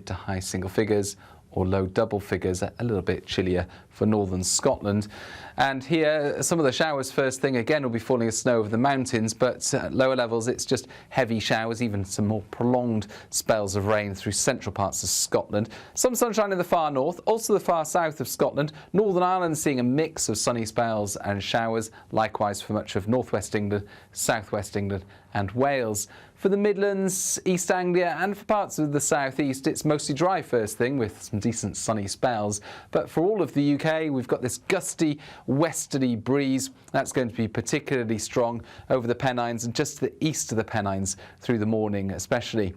to high single figures or low double figures, a little bit chillier for northern Scotland. And here, some of the showers first thing again will be falling as snow over the mountains, but at lower levels it's just heavy showers, even some more prolonged spells of rain through central parts of Scotland. Some sunshine in the far north, also the far south of Scotland. Northern Ireland seeing a mix of sunny spells and showers, likewise for much of northwest England, southwest England and Wales. For the Midlands, East Anglia and for parts of the southeast, it's mostly dry first thing with some decent sunny spells. But for all of the UK, we've got this gusty westerly breeze. That's going to be particularly strong over the Pennines and just to the east of the Pennines through the morning especially.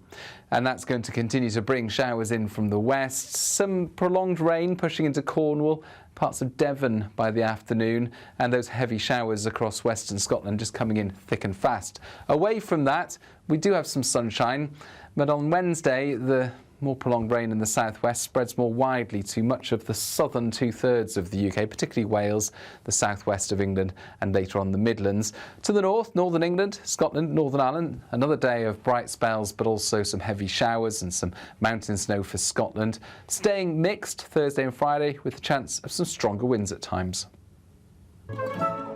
And that's going to continue to bring showers in from the west. Some prolonged rain pushing into Cornwall, parts of Devon by the afternoon, and those heavy showers across western Scotland just coming in thick and fast. Away from that, we do have some sunshine, but on Wednesday, the more prolonged rain in the southwest spreads more widely to much of the southern two-thirds of the UK, particularly Wales, the southwest of England, and later on the Midlands. To the north, northern England, Scotland, Northern Ireland, another day of bright spells, but also some heavy showers and some mountain snow for Scotland. Staying mixed Thursday and Friday with the chance of some stronger winds at times.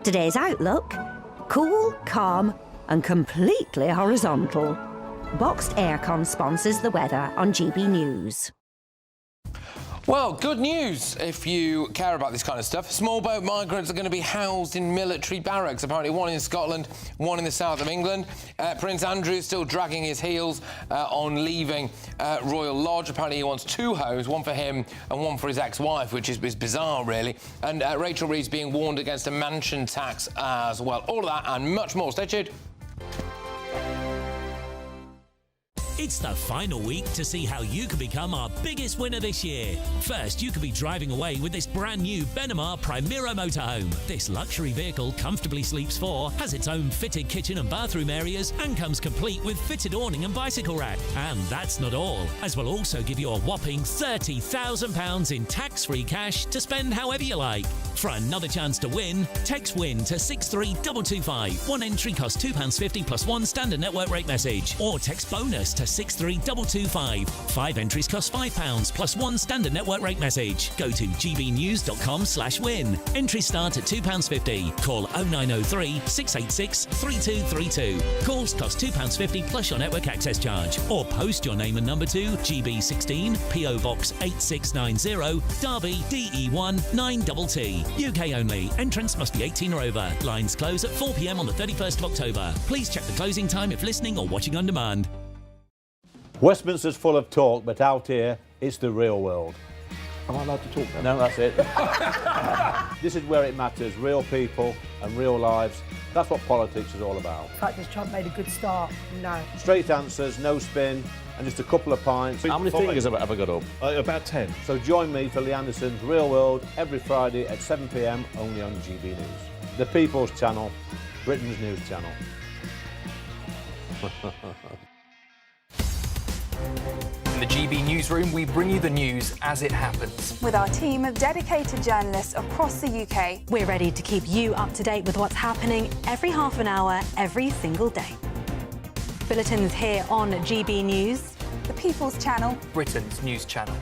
Today's outlook: cool, calm, and completely horizontal. Boxed Aircon sponsors the weather on GB News. Well, good news if you care about this kind of stuff. Small boat migrants are going to be housed in military barracks. Apparently one in Scotland, one in the south of England. Prince Andrew is still dragging his heels on leaving Royal Lodge. Apparently he wants two homes, one for him and one for his ex-wife, which is bizarre, really. And Rachel Reeves being warned against a mansion tax as well. All of that and much more. Stay tuned. It's the final week to see how you can become our biggest winner this year. First, you could be driving away with this brand new Benamar Primera motorhome. This luxury vehicle comfortably sleeps four, has its own fitted kitchen and bathroom areas, and comes complete with fitted awning and bicycle rack. And that's not all, as we'll also give you a whopping £30,000 in tax-free cash to spend however you like. For another chance to win, text WIN to 63225. One entry costs £2.50 plus one standard network rate message. Or text BONUS to 63225. 5 entries cost £5 plus one standard network rate message. Go to gbnews.com/win. Entries start at £2.50. Call 0903 686 3232. Calls cost £2.50 plus your network access charge. Or post your name and number to GB16 PO Box 8690 Derby DE1 9TT. UK only. Entrance must be 18 or over. Lines close at 4 p.m. on the 31st of October. Please check the closing time if listening or watching on demand. Westminster's full of talk, but out here, it's the real world. Am I allowed to talk now? No, that's it. This is where it matters. Real people and real lives. That's what politics is all about. In fact, has Trump made a good start? No. Straight answers, no spin, and just a couple of pints. How many fingers have I got up? About 10. So join me for Lee Anderson's Real World every Friday at 7 p.m. only on GB News. The People's Channel, Britain's news channel. In the GB newsroom, we bring you the news as it happens. With our team of dedicated journalists across the UK. We're ready to keep you up to date with what's happening every half an hour, every single day. Bulletins here on GB News. The People's Channel. Britain's news channel.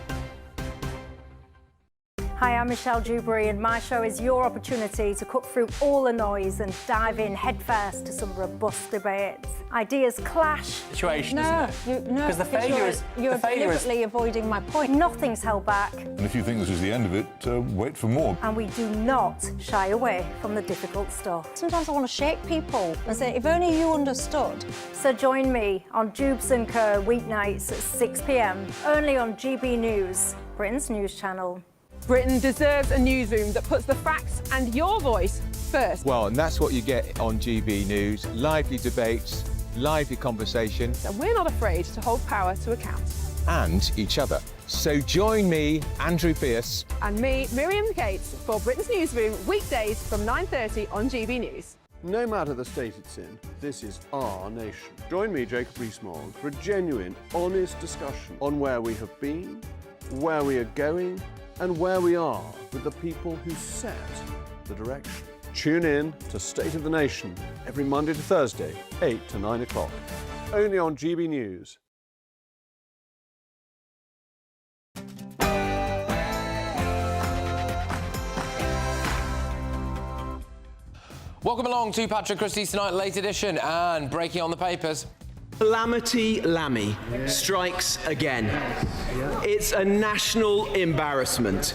Hi, I'm Michelle Dewberry, and my show is your opportunity to cut through all the noise and dive in headfirst to some robust debates. Ideas clash. Situation, isn't it? No, because the failure is... You're deliberately avoiding my point. Nothing's held back. And if you think this is the end of it, wait for more. And we do not shy away from the difficult stuff. Sometimes I want to shake people and say, if only you understood. So join me on Jubes & Co. weeknights at 6 p.m. only on GB News, Britain's news channel. Britain deserves a newsroom that puts the facts and your voice first. Well, and that's what you get on GB News. Lively debates, lively conversation. And we're not afraid to hold power to account. And each other. So join me, Andrew Pierce. And me, Miriam Gates, for Britain's Newsroom, weekdays from 9:30 on GB News. No matter the state it's in, this is our nation. Join me, Jacob Rees-Mogg, for a genuine, honest discussion on where we have been, where we are going, and where we are with the people who set the direction. Tune in to State of the Nation every Monday to Thursday, 8 to 9 o'clock. Only on GB News. Welcome along to Patrick Christys Tonight, late edition, and breaking on the papers. Calamity Lammy strikes again. It's a national embarrassment.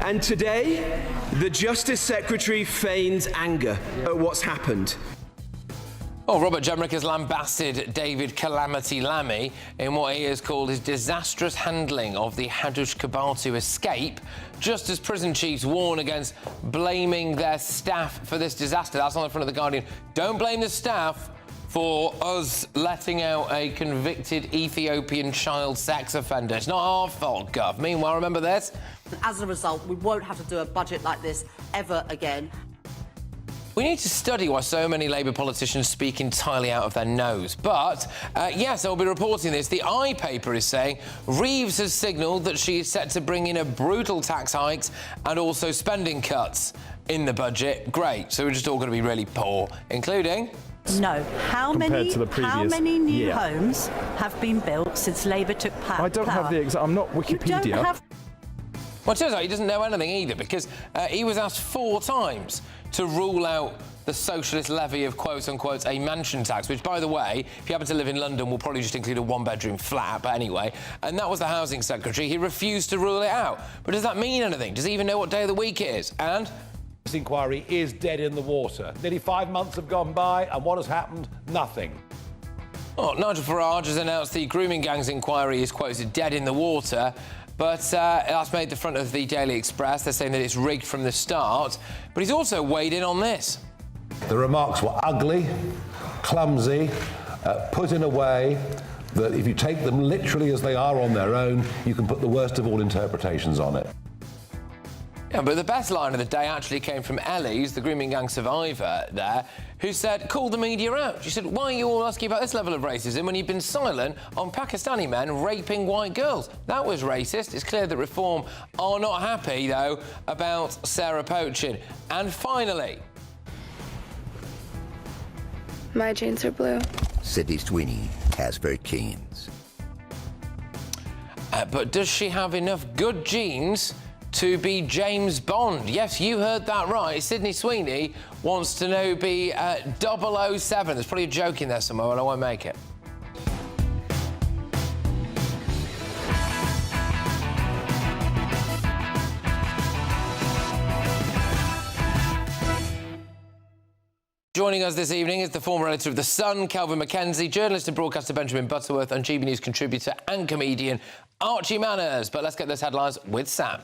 And today, the Justice Secretary feigns anger at what's happened. Oh, Robert Jenrick has lambasted David Calamity Lammy in what he has called his disastrous handling of the Hadush Kabatu escape, just as prison chiefs warn against blaming their staff for this disaster. That's on the front of The Guardian. Don't blame the staff for us letting out a convicted Ethiopian child sex offender. It's not our fault, Gov. Meanwhile, remember this? As a result, we won't have to do a budget like this ever again. We need to study why so many Labour politicians speak entirely out of their nose. But, yes, I'll be reporting this. The I paper is saying Reeves has signalled that she is set to bring in a brutal tax hikes and also spending cuts in the budget. Great. So we're just all going to be really poor, including... No. How many new homes have been built since Labour took power? I don't have the exact... I'm not Wikipedia. You don't have... Well, it turns out he doesn't know anything either, because he was asked 4 times to rule out the socialist levy of quote-unquote a mansion tax, which, by the way, if you happen to live in London, will probably just include a 1-bedroom flat, but anyway. And that was the Housing Secretary. He refused to rule it out. But does that mean anything? Does he even know what day of the week it is? And... This inquiry is dead in the water. Nearly 5 months have gone by, and what has happened? Nothing. Oh, Nigel Farage has announced the grooming gangs inquiry is, quoted, dead in the water. But that's made the front of the Daily Express. They're saying that it's rigged from the start. But he's also weighed in on this. The remarks were ugly, clumsy, put in a way that if you take them literally as they are on their own, you can put the worst of all interpretations on it. Yeah, but the best line of the day actually came from Ellie, who's the grooming gang survivor there, who said, call the media out. She said, why are you all asking about this level of racism when you've been silent on Pakistani men raping white girls? That was racist. It's clear that Reform are not happy, though, about Sarah poaching. And finally... My jeans are blue. Sydney Sweeney has very keens. But does she have enough good genes to be James Bond? Yes, you heard that right. Sydney Sweeney wants to now be 007. There's probably a joke in there somewhere, and I won't make it. Joining us this evening is the former editor of The Sun, Kelvin Mackenzie, journalist and broadcaster Benjamin Butterworth, and GB News contributor and comedian Archie Manners. But let's get those headlines with Sam.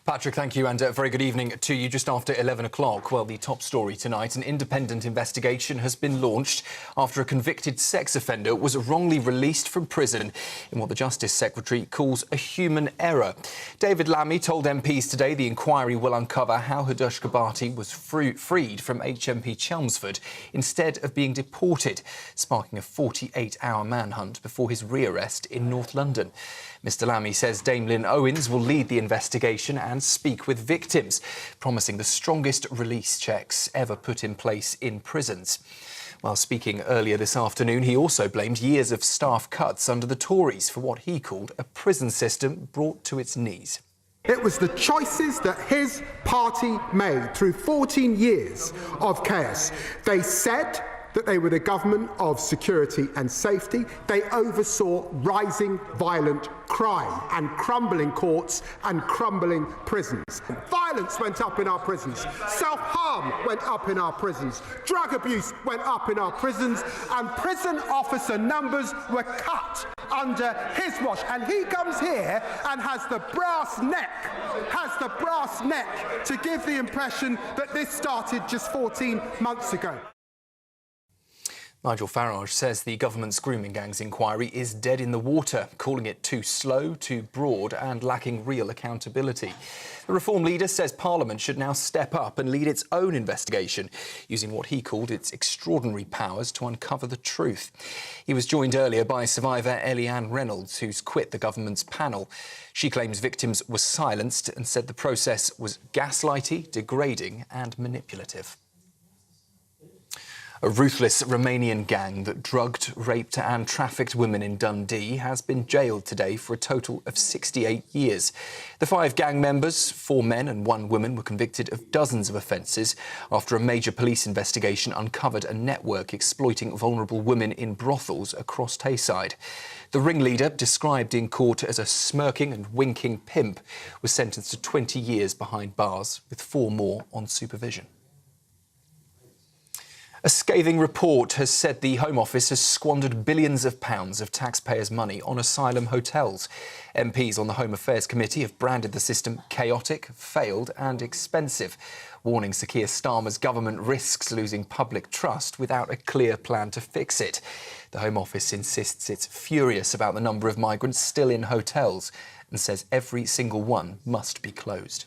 Patrick, thank you, and a very good evening to you. Just after 11 o'clock, well, the top story tonight, an independent investigation has been launched after a convicted sex offender was wrongly released from prison in what the Justice Secretary calls a human error. David Lammy told MPs today the inquiry will uncover how Hadush Kabatu was freed from HMP Chelmsford instead of being deported, sparking a 48-hour manhunt before his rearrest in North London. Mr Lammy says Dame Lynn Owens will lead the investigation and speak with victims, promising the strongest release checks ever put in place in prisons. While speaking earlier this afternoon, he also blamed years of staff cuts under the Tories for what he called a prison system brought to its knees. It was the choices that his party made through 14 years of chaos. They said that they were the government of security and safety. They oversaw rising violent crime and crumbling courts and crumbling prisons. Violence went up in our prisons. Self-harm went up in our prisons. Drug abuse went up in our prisons. And prison officer numbers were cut under his watch. And he comes here and has the brass neck to give the impression that this started just 14 months ago. Nigel Farage says the government's grooming gangs inquiry is dead in the water, calling it too slow, too broad and lacking real accountability. The Reform leader says Parliament should now step up and lead its own investigation, using what he called its extraordinary powers to uncover the truth. He was joined earlier by survivor Eliane Reynolds, who's quit the government's panel. She claims victims were silenced and said the process was gaslighty, degrading and manipulative. A ruthless Romanian gang that drugged, raped and trafficked women in Dundee has been jailed today for a total of 68 years. The 5 gang members, 4 men and 1 woman, were convicted of dozens of offences after a major police investigation uncovered a network exploiting vulnerable women in brothels across Tayside. The ringleader, described in court as a smirking and winking pimp, was sentenced to 20 years behind bars, with 4 more on supervision. A scathing report has said the Home Office has squandered billions of pounds of taxpayers' money on asylum hotels. MPs on the Home Affairs Committee have branded the system chaotic, failed and expensive, warning Sir Keir Starmer's government risks losing public trust without a clear plan to fix it. The Home Office insists it's furious about the number of migrants still in hotels and says every single one must be closed.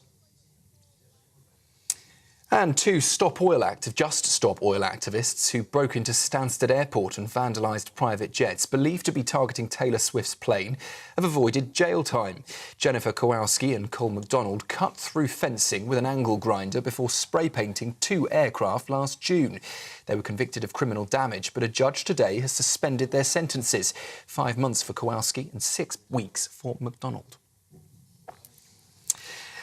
And 2 Just Stop Oil activists who broke into Stansted Airport and vandalised private jets, believed to be targeting Taylor Swift's plane, have avoided jail time. Jennifer Kowalski and Cole MacDonald cut through fencing with an angle grinder before spray painting 2 aircraft last June. They were convicted of criminal damage, but a judge today has suspended their sentences. 5 months for Kowalski and 6 weeks for MacDonald.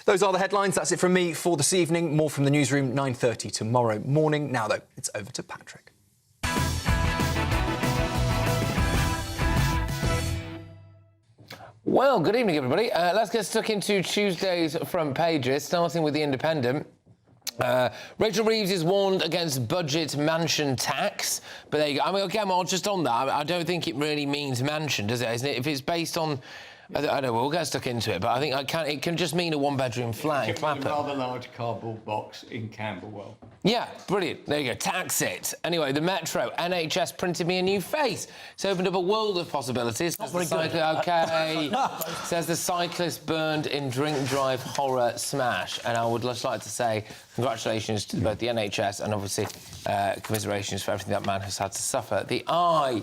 Those are the headlines. That's it from me for this evening. More from the newsroom, 9:30 tomorrow morning. Now, though, it's over to Patrick. Well, good evening, everybody. Let's get stuck into Tuesday's front pages, starting with The Independent. Rachel Reeves is warned against budget mansion tax, but there you go. I mean, again, just on that, I don't think it really means mansion, does it? Isn't it? If it's based on, I don't know, we'll get stuck into it, but I think it can just mean a 1-bedroom flat in Clapham. A rather large cardboard box in Camberwell. Yeah, brilliant. There you go. Tax it. Anyway, the Metro. NHS printed me a new face. It's opened up a world of possibilities. Not very good. OK. Says the cyclist burned in drink-drive horror smash. And I would just like to say congratulations to both the NHS and obviously commiserations for everything that man has had to suffer. The Eye.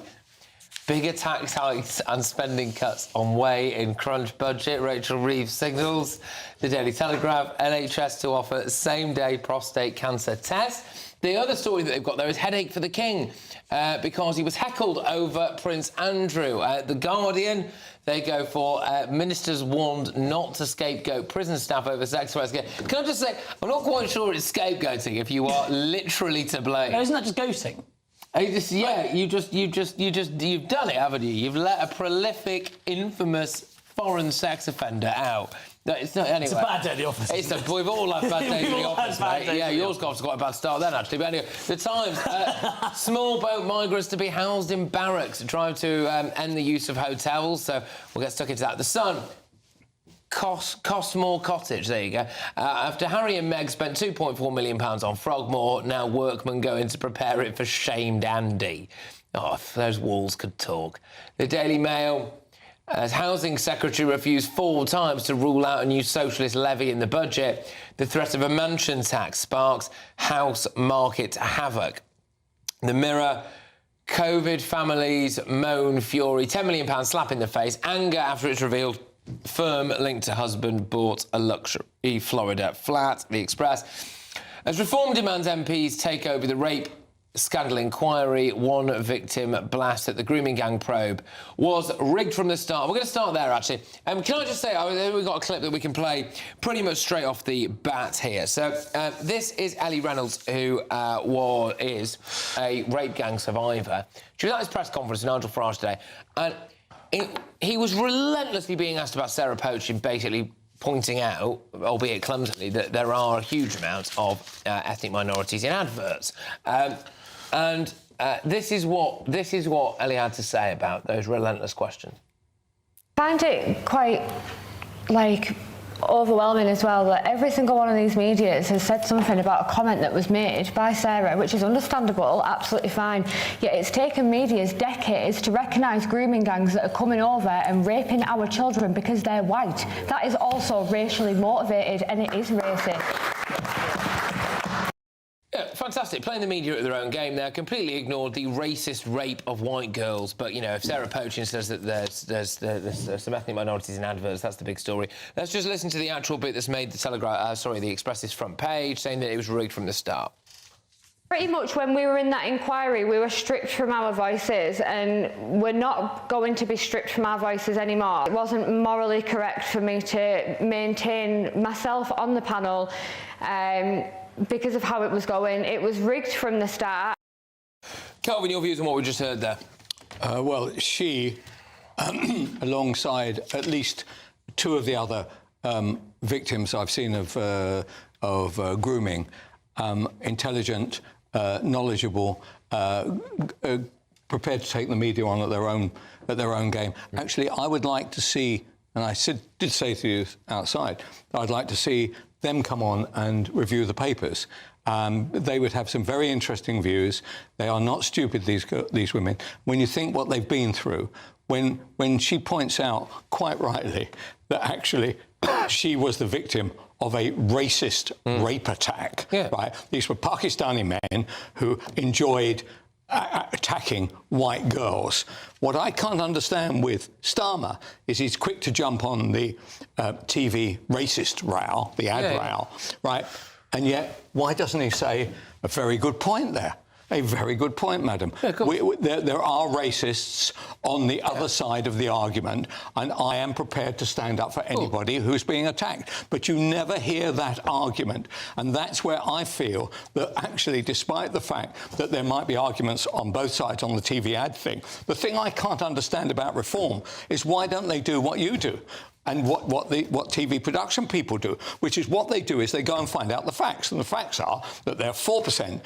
Bigger tax hikes and spending cuts on way in crunch budget. Rachel Reeves signals. The Daily Telegraph, NHS to offer same-day prostate cancer test. The other story that they've got there is headache for the King because he was heckled over Prince Andrew. The Guardian, they go for ministers warned not to scapegoat prison staff over sex threats. Can I just say, I'm not quite sure it's scapegoating if you are literally to blame. No, isn't that just ghosting? You've done it, haven't you? You've let a prolific, infamous foreign sex offender out. No, it's not, anyway. It's a bad day at the office. We've all had bad days at the office, mate. Yeah, yours got quite a bad start then, actually. But anyway, the Times. Small boat migrants to be housed in barracks, trying to end the use of hotels. So we'll get stuck into that. The Sun. Costmore Cottage, there you go. After Harry and Meg spent £2.4 million on Frogmore, now workmen going to prepare it for shamed Andy. Oh, if those walls could talk. The Daily Mail, as Housing Secretary refused 4 times to rule out a new socialist levy in the budget, the threat of a mansion tax sparks house market havoc. The Mirror, COVID families moan fury, £10 million slap in the face, anger after it's revealed firm linked to husband bought a luxury Florida flat. The Express. As Reform demands MPs take over the rape scandal inquiry, 1 victim blast at the grooming gang probe was rigged from the start. We're going to start there, actually. Can I just say, we've got a clip that we can play pretty much straight off the bat here. So this is Ellie Reynolds, who is a rape gang survivor. She was at this press conference in Nigel Farage today, and he was relentlessly being asked about Sarah Poaching, basically pointing out, albeit clumsily, that there are a huge amount of ethnic minorities in adverts. This is what Ellie had to say about those relentless questions. I find it quite, overwhelming as well that every single one of these medias has said something about a comment that was made by Sarah, which is understandable, absolutely fine, yet it's taken medias decades to recognise grooming gangs that are coming over and raping our children because they're white. That is also racially motivated and it is racist. Yeah, fantastic. Playing the media at their own game there. Completely ignored the racist rape of white girls. But, you know, if Sarah Poaching says that there's some ethnic minorities in adverts, that's the big story. Let's just listen to the actual bit that's made the Express's front page, saying that it was rigged from the start. Pretty much when we were in that inquiry, we were stripped from our voices, and we're not going to be stripped from our voices anymore. It wasn't morally correct for me to maintain myself on the panel because of how it was going. It was rigged from the start. Kelvin, your views on what we just heard there? Well, she, alongside at least two of the other victims I've seen of grooming, intelligent, knowledgeable, prepared to take the media on at their own game. Actually, I would like to see, and I did say to you outside, I'd like to see them come on and review the papers. They would have some very interesting views. They are not stupid, these women. When you think what they've been through, when she points out, quite rightly, that actually she was the victim of a racist rape attack, right? These were Pakistani men who enjoyed attacking white girls. What I can't understand with Starmer is he's quick to jump on the TV racist row, the ad row, right? And yet, why doesn't he say a very good point there? A very good point, madam. Yeah, there are racists on the other side of the argument, and I am prepared to stand up for anybody who's being attacked. But you never hear that argument. And that's where I feel that actually, despite the fact that there might be arguments on both sides on the TV ad thing, the thing I can't understand about reform is why don't they do what you do? And what TV production people do, which is what they do is they go and find out the facts. And the facts are that there are 4%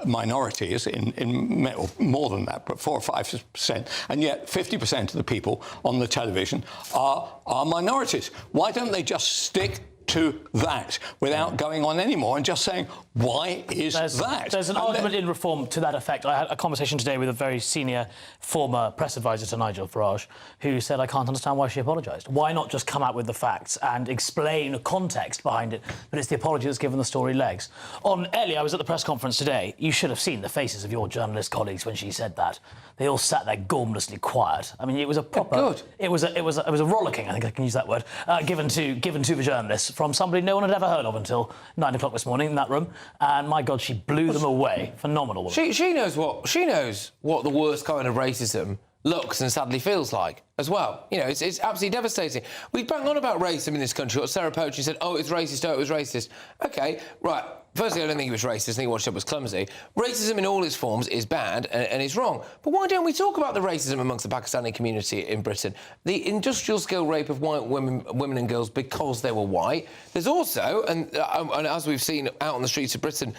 minorities in more than that, but 4 or 5%. And yet 50% of the people on the television are minorities. Why don't they just stick to that without going on anymore and just saying, why is that? There's an argument in reform to that effect. I had a conversation today with a very senior former press advisor to Nigel Farage who said, I can't understand why she apologised. Why not just come out with the facts and explain the context behind it? But it's the apology that's given the story legs. On Ellie, I was at the press conference today. You should have seen the faces of your journalist colleagues when she said that. They all sat there gormlessly quiet. I mean, it was a proper... It was a rollicking, I think I can use that word, given to the journalists from somebody no one had ever heard of until 9 o'clock this morning in that room. And my God, she blew them away. Phenomenal woman. She knows what the worst kind of racism looks and sadly feels like as well. You know, it's absolutely devastating. We bang on about racism in this country. What Sarah Poetry said, oh, it was racist, oh, it was racist. OK, right. Firstly, I don't think it was racist. I think what she said was clumsy. Racism in all its forms is bad and it's wrong. But why don't we talk about the racism amongst the Pakistani community in Britain? The industrial-scale rape of white women and girls because they were white. There's also, and as we've seen out on the streets of Britain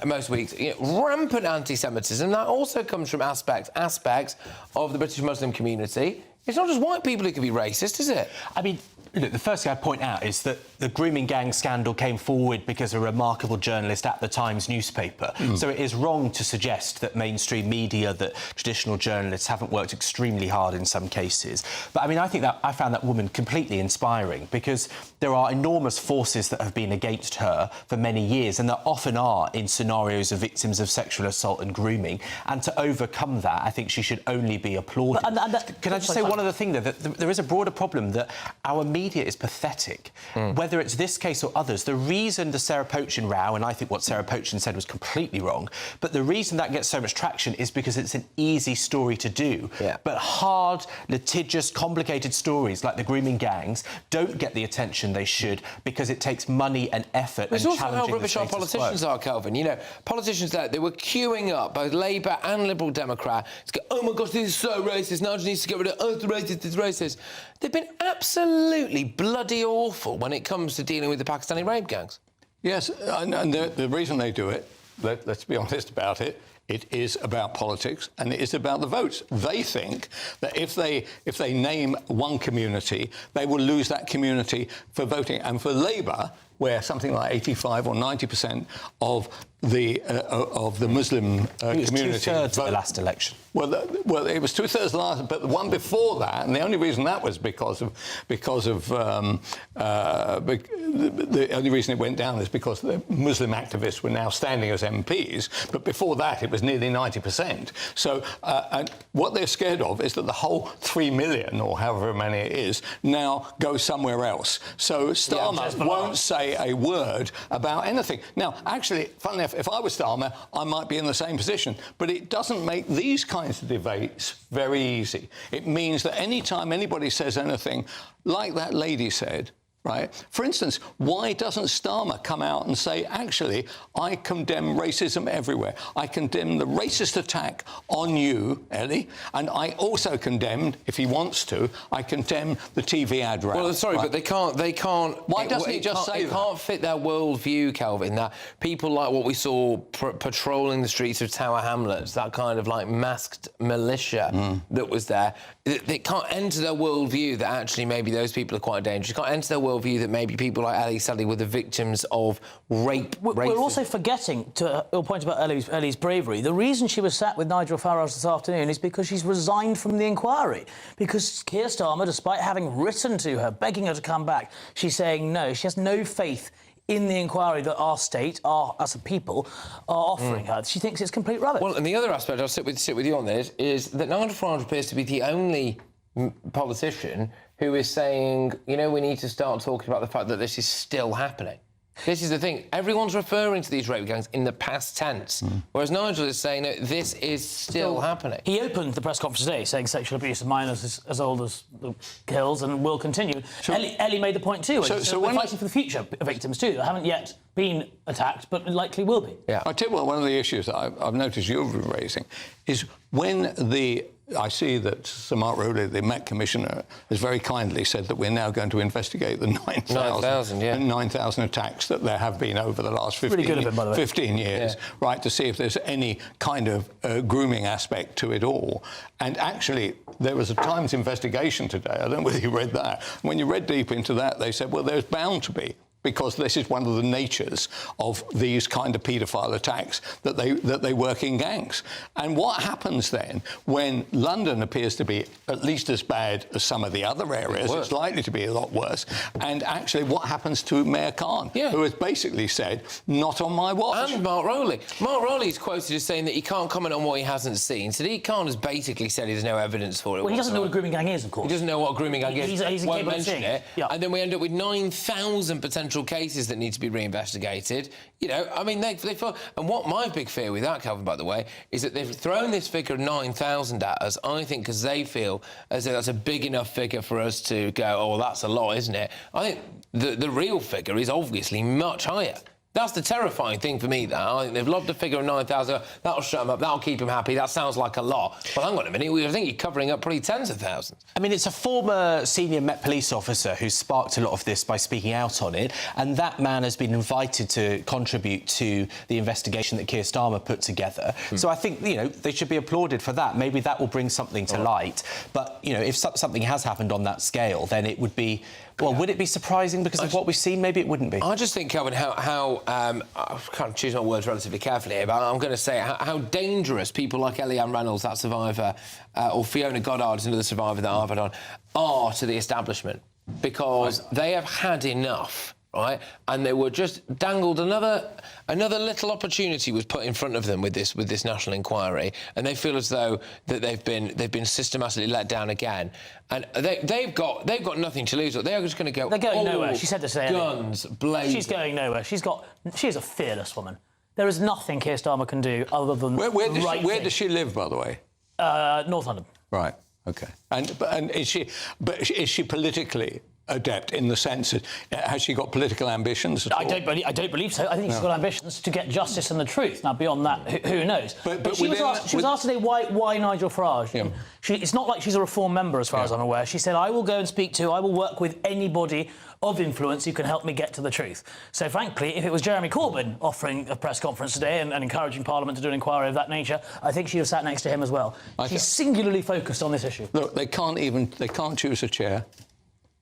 most weeks, rampant anti-Semitism. That also comes from aspects of the British Muslim community. It's not just white people who can be racist, is it? I mean, look, the first thing I'd point out is that the grooming gang scandal came forward because a remarkable journalist at the Times newspaper. So it is wrong to suggest that mainstream media, that traditional journalists haven't worked extremely hard in some cases. But, I mean, I found that woman completely inspiring because there are enormous forces that have been against her for many years, and there often are in scenarios of victims of sexual assault and grooming. And to overcome that, I think she should only be applauded. Can I just say one other thing, though? That there is a broader problem that our media is pathetic. Whether it's this case or others, the reason the Sarah Poetry row, and I think what Sarah Poetry said was completely wrong, but the reason that gets so much traction is because it's an easy story to do. But hard, litigious, complicated stories like the grooming gangs don't get the attention they should because it takes money and effort and challenging the status quo. It's also how rubbish our politicians are, Kelvin. You know, politicians there, they were queuing up, both Labour and Liberal Democrat, to go, oh my gosh, this is so racist, Nigel needs to get rid of, oh, it's racist, it's racist. They've been absolutely bloody awful when it comes to dealing with the Pakistani rape gangs. Yes, and the reason they do it, let's be honest about it, it is about politics and it is about the votes. They think that if they name one community, they will lose that community for voting. And for Labour, where something like 85 or 90% of the Muslim community... It was two-thirds at the last election. Well, it was two-thirds the last, but the one before that, and the only reason that was because of the only reason it went down is because the Muslim activists were now standing as MPs, but before that it was nearly 90%. So and what they're scared of is that the whole 3 million, or however many it is, now goes somewhere else. So Starmer won't say say a word about anything. Now, actually, funnily enough, if I was Starmer, I might be in the same position. But it doesn't make these kinds of debates very easy. It means that any time anybody says anything, like that lady said, right? For instance, why doesn't Starmer come out and say, actually, I condemn racism everywhere. I condemn the racist attack on you, Ellie, and I also condemned, if he wants to, I condemn the TV ad route. Well, sorry, right? but they can't... Why doesn't he just say that? It can't fit their worldview, Kelvin, that people like what we saw patrolling the streets of Tower Hamlets, that kind of, like, masked militia that was there, it can't enter their worldview that actually maybe those people are quite dangerous. It can't enter their worldview that maybe people like Ellie Sally were the victims of rape. We're also forgetting, to your point about Ellie's bravery, the reason she was sat with Nigel Farage this afternoon is because she's resigned from the inquiry. Because Keir Starmer, despite having written to her, begging her to come back, she's saying no. She has no faith in the inquiry that our state, as a people, are offering her. She thinks it's complete rubbish. Well, and the other aspect, I'll sit with you on this, is that Nigel Farage appears to be the only politician who is saying, you know, we need to start talking about the fact that this is still happening. This is the thing. Everyone's referring to these rape gangs in the past tense, whereas Nigel is saying that this is still happening. He opened the press conference today saying sexual abuse of minors is as old as the hills and will continue. Ellie made the point too. So we're fighting for the future victims too. They haven't yet been attacked, but likely will be. Yeah. I tell you what, one of the issues that I've noticed you've been raising is when I see that Sir Mark Rowley, the Met Commissioner, has very kindly said that we're now going to investigate the 9,000 attacks that there have been over the last 15 years, right, to see if there's any kind of grooming aspect to it all. And actually, there was a Times investigation today. I don't know whether you read that. When you read deep into that, they said, well, there's bound to be, because this is one of the natures of these kind of paedophile attacks, that they work in gangs. And what happens then when London appears to be at least as bad as some of the other areas, it's likely to be a lot worse, and actually what happens to Mayor Khan, who has basically said, not on my watch. And Mark Rowley. Mark Rowley is quoted as saying that he can't comment on what he hasn't seen. Sadiq Khan has basically said there's no evidence for it. Well, he doesn't know what a grooming gang is, of course. He doesn't know what a grooming gang is. He's won't incapable of mention seeing it. Yeah. And then we end up with 9,000 potential cases that need to be reinvestigated. You know, I mean, they feel... And what my big fear with that, Calvin, by the way, is that they've thrown this figure of 9,000 at us, I think, because they feel as though that's a big enough figure for us to go, oh, that's a lot, isn't it? I think the real figure is obviously much higher. That's the terrifying thing for me, that. I think they've lobbed a figure of 9,000. That'll shut them up. That'll keep them happy. That sounds like a lot. Well, hang on a minute. I think you're covering up probably tens of thousands. I mean, it's a former senior Met police officer who sparked a lot of this by speaking out on it, and that man has been invited to contribute to the investigation that Keir Starmer put together. So I think, you know, they should be applauded for that. Maybe that will bring something to light. But, you know, if something has happened on that scale, then it would be... Well, would it be surprising because of what we've seen? Maybe it wouldn't be. I just think, Kelvin, how I'm kind of choosing my words relatively carefully here, but I'm going to say how dangerous people like Eliane Reynolds, that survivor, or Fiona Goddard, another survivor that I've had on, are to the establishment, because they have had enough, right? And they were just dangled another little opportunity was put in front of them with this national inquiry, and they feel as though that they've been systematically let down again. And they've got nothing to lose. They are just going to go. They're going nowhere. She said this today. Guns blazing. She's going nowhere. She is a fearless woman. There is nothing Keir Starmer can do other than where does she live, by the way? North London. Right. Okay. And is she politically adept in the sense that has she got political ambitions at all? I don't believe so. I think she's got ambitions to get justice and the truth. Now, beyond that, who knows? But she was asked today why Nigel Farage. Yeah. It's not like she's a Reform member, as far as I'm aware. She said, I will go and I will work with anybody of influence who can help me get to the truth. So, frankly, if it was Jeremy Corbyn offering a press conference today and encouraging Parliament to do an inquiry of that nature, I think she would have sat next to him as well. She's singularly focused on this issue. Look, they can't choose a chair.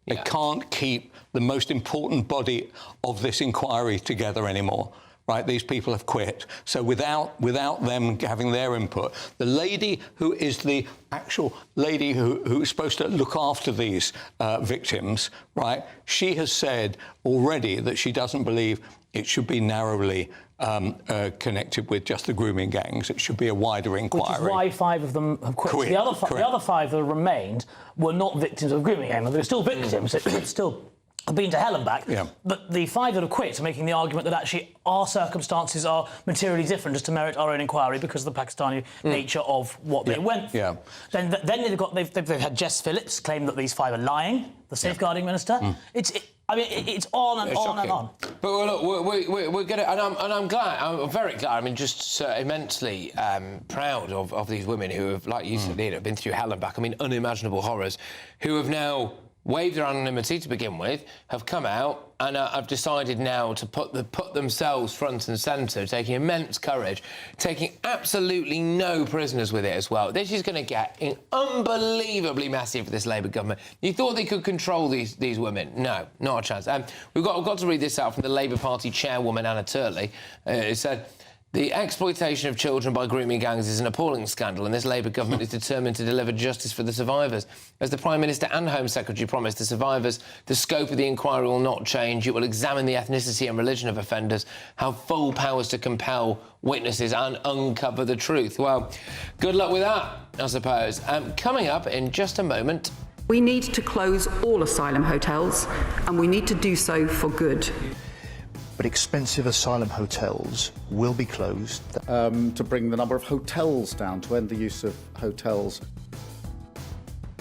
They can't keep the most important body of this inquiry together anymore, right? These people have quit. So without them having their input, the lady who is the actual lady who is supposed to look after these victims, right, she has said already that she doesn't believe it should be narrowly connected with just the grooming gangs. It should be a wider inquiry. Which is why 5 of them have quit. The other 5 that remained were not victims of grooming gang. They were still victims. It's still have been to hell and back. Yeah. But the 5 that have quit are making the argument that actually our circumstances are materially different just to merit our own inquiry because of the Pakistani nature of what they went through. Yeah. Then they've had Jess Phillips claim that these 5 are lying, the safeguarding minister. It's on and on and on. But well, look, we're going to, and I'm glad, I'm very glad. I mean, just immensely proud of these women who have, like you said, been through hell and back. I mean, unimaginable horrors, who have now waived their anonymity to begin with, have come out and have decided now to put themselves front and centre, taking immense courage, taking absolutely no prisoners with it as well. This is going to get unbelievably messy for this Labour government. You thought they could control these women? No, not a chance. We've got to read this out from the Labour Party chairwoman, Anna Turley. It said, "The exploitation of children by grooming gangs is an appalling scandal, and this Labour government is determined to deliver justice for the survivors. As the Prime Minister and Home Secretary promised the survivors, the scope of the inquiry will not change. It will examine the ethnicity and religion of offenders, have full powers to compel witnesses and uncover the truth." Well, good luck with that, I suppose. Coming up in just a moment... We need to close all asylum hotels, and we need to do so for good. But expensive asylum hotels will be closed. To bring the number of hotels down, to end the use of hotels.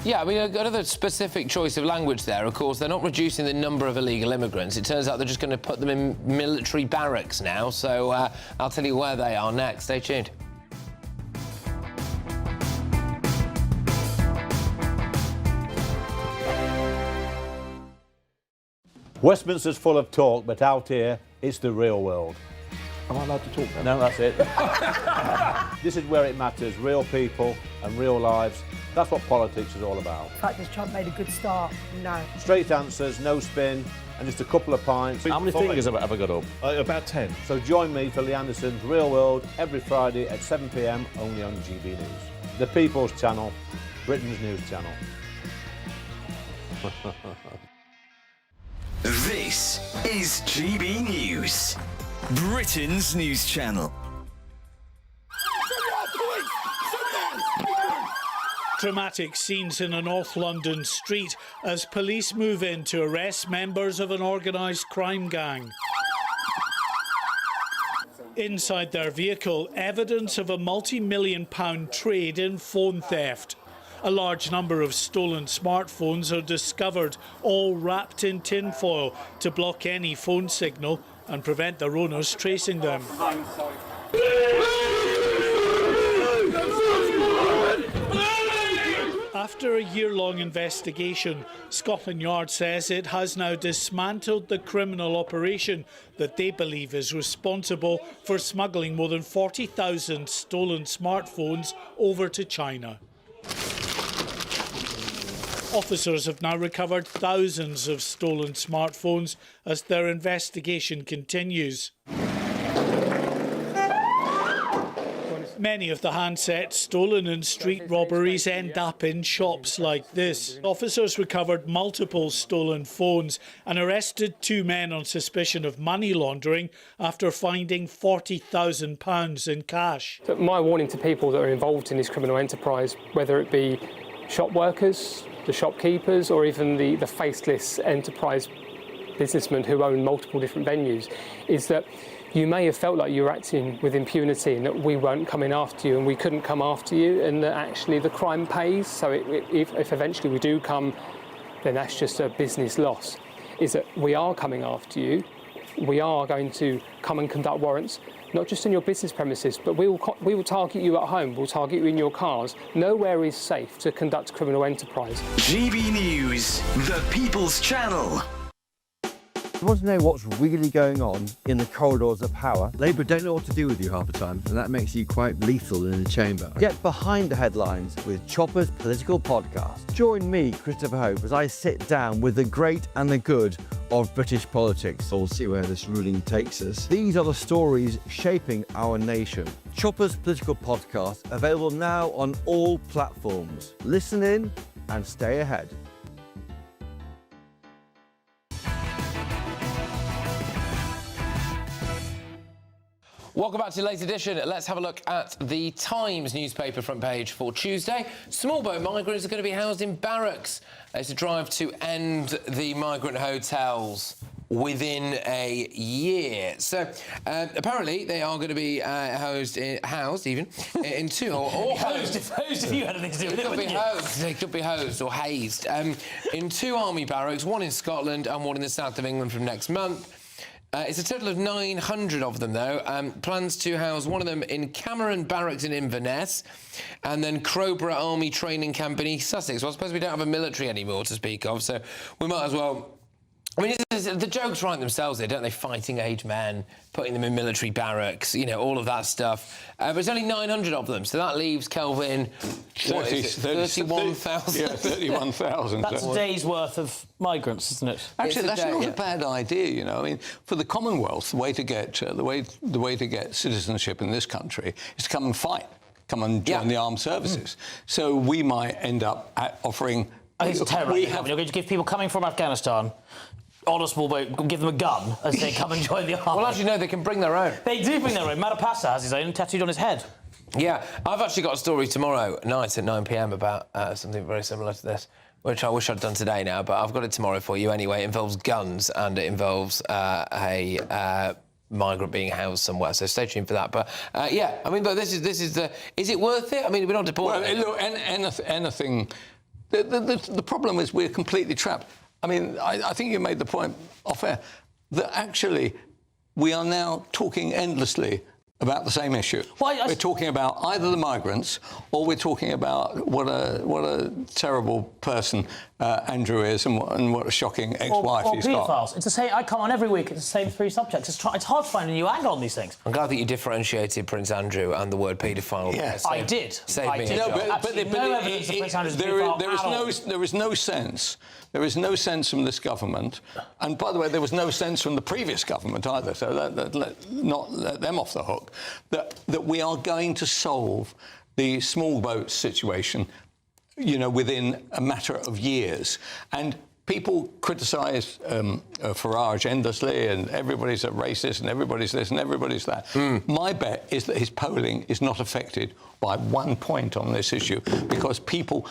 Yeah, I mean, another specific choice of language there, of course, they're not reducing the number of illegal immigrants. It turns out they're just going to put them in military barracks now, so I'll tell you where they are next. Stay tuned. Westminster's full of talk, but out here, it's the real world. Am I allowed to talk then? No, that's it. This is where it matters, real people and real lives. That's what politics is all about. In fact, has Trump made a good start? No. Straight answers, no spin, and just a couple of pints. How many fingers have I ever got up? About 10. So join me for Lee Anderson's Real World every Friday at 7 p.m, only on GB News. The People's Channel, Britain's news channel. This is GB News, Britain's news channel. Dramatic scenes in a North London street as police move in to arrest members of an organised crime gang. Inside their vehicle, evidence of a multi-million-pound trade in phone theft. A large number of stolen smartphones are discovered, all wrapped in tinfoil to block any phone signal and prevent their owners tracing them. After a year-long investigation, Scotland Yard says it has now dismantled the criminal operation that they believe is responsible for smuggling more than 40,000 stolen smartphones over to China. Officers have now recovered thousands of stolen smartphones as their investigation continues. Many of the handsets stolen in street robberies end up in shops like this. Officers recovered multiple stolen phones and arrested 2 men on suspicion of money laundering after finding £40,000 in cash. So my warning to people that are involved in this criminal enterprise, whether it be shop workers, the shopkeepers, or even the faceless enterprise businessmen who own multiple different venues, is that you may have felt like you were acting with impunity and that we weren't coming after you and we couldn't come after you, and that actually the crime pays. So if eventually we do come, then that's just a business loss. Is that we are coming after you, we are going to come and conduct warrants, not just on your business premises, but we will target you at home, we'll target you in your cars. Nowhere is safe to conduct criminal enterprise. GB News, the People's Channel. You want to know what's really going on in the corridors of power? Labour don't know what to do with you half the time, and that makes you quite lethal in the chamber. Get behind the headlines with Chopper's Political Podcast. Join me, Christopher Hope, as I sit down with the great and the good of British politics. We'll see where this ruling takes us. These are the stories shaping our nation. Chopper's Political Podcast, available now on all platforms. Listen in and stay ahead. Welcome back to the latest edition. Let's have a look at the Times newspaper front page for Tuesday. Small boat migrants are going to be housed in barracks. It's a drive to end the migrant hotels within a year. So, apparently, they are going to be housed in two... or hosed if you had anything to do with it, wouldn't you? They could be hosed or hazed. In 2 army barracks, 1 in Scotland and 1 in the south of England from next month. It's a total of 900 of them, though. Plans to house one of them in Cameron Barracks in Inverness and then Crowborough Army Training Camp in East Sussex. Well, I suppose we don't have a military anymore to speak of, so we might as well... I mean, the jokes write themselves there, don't they? Fighting age men, putting them in military barracks, you know, all of that stuff. But it's only 900 of them, so that leaves Kelvin... 31,000? Yeah, 31,000. That's a day's worth of migrants, isn't it? Actually, that's not a bad idea, you know. I mean, for the Commonwealth, the way to get citizenship in this country is to come and fight, come and join the armed services. So we might end up offering... I think it's terrible. You're going to give people coming from Afghanistan on a small boat, give them a gun and say, come and join the army. Well, actually, no, they can bring their own. They do bring their own. Matapasa has his own tattooed on his head. Yeah, I've actually got a story tomorrow night at 9 p.m. about something very similar to this, which I wish I'd done today now, but I've got it tomorrow for you anyway. It involves guns and it involves a migrant being housed somewhere, so stay tuned for that. But yeah, I mean, but this is the... Is it worth it? I mean, we're not deported. Well, look, anything... The problem is we're completely trapped. I mean, I think you made the point off air that actually we are now talking endlessly about the same issue. We're talking about either the migrants or we're talking about what a terrible person Andrew is and what a shocking ex-wife he's got. Paedophiles. It's the same. I come on every week. It's the same 3 subjects. It's hard to find a new angle on these things. I'm glad that you differentiated Prince Andrew and the word paedophile. Yes, I did. Save me a job. No evidence that Prince Andrew's a paedophile. There is no sense. There is no sense from this government, and by the way, there was no sense from the previous government either. So not let them off the hook. That we are going to solve the small boat situation, you know, within a matter of years. And people criticise Farage endlessly, and everybody's a racist, and everybody's this, and everybody's that. My bet is that his polling is not affected by 1 point on this issue, because people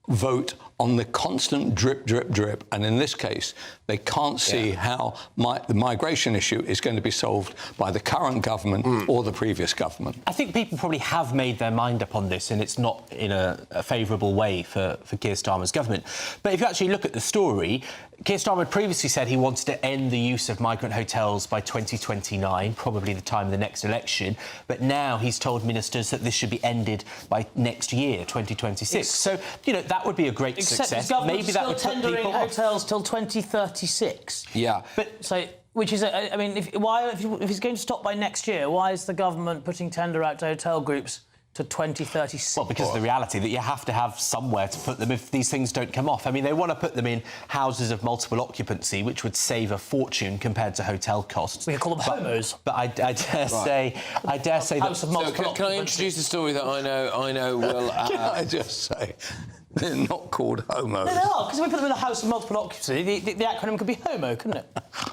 vote on the constant drip, drip, drip. And in this case, they can't see how the migration issue is going to be solved by the current government or the previous government. I think people probably have made their mind up on this, and it's not in a favourable way for Keir Starmer's government. But if you actually look at the story, Keir Starmer previously said he wanted to end the use of migrant hotels by 2029, probably the time of the next election. But now he's told ministers that this should be ended by next year, 2026. So, you know, that would be a great success. Maybe that would put people off. Hotels till 2036. Yeah. But so, which is, I mean, if he's going to stop by next year, why is the government putting tender out to hotel groups to 2036? Well, because of the reality that you have to have somewhere to put them if these things don't come off. I mean, they want to put them in houses of multiple occupancy, which would save a fortune compared to hotel costs. We could call them homos. But I dare say House of multiple occupancy. Can I introduce a story that I know will... Can I just say... They're not called homos. No, they are, because if we put them in a house of multiple occupancy, the acronym could be HOMO, couldn't it?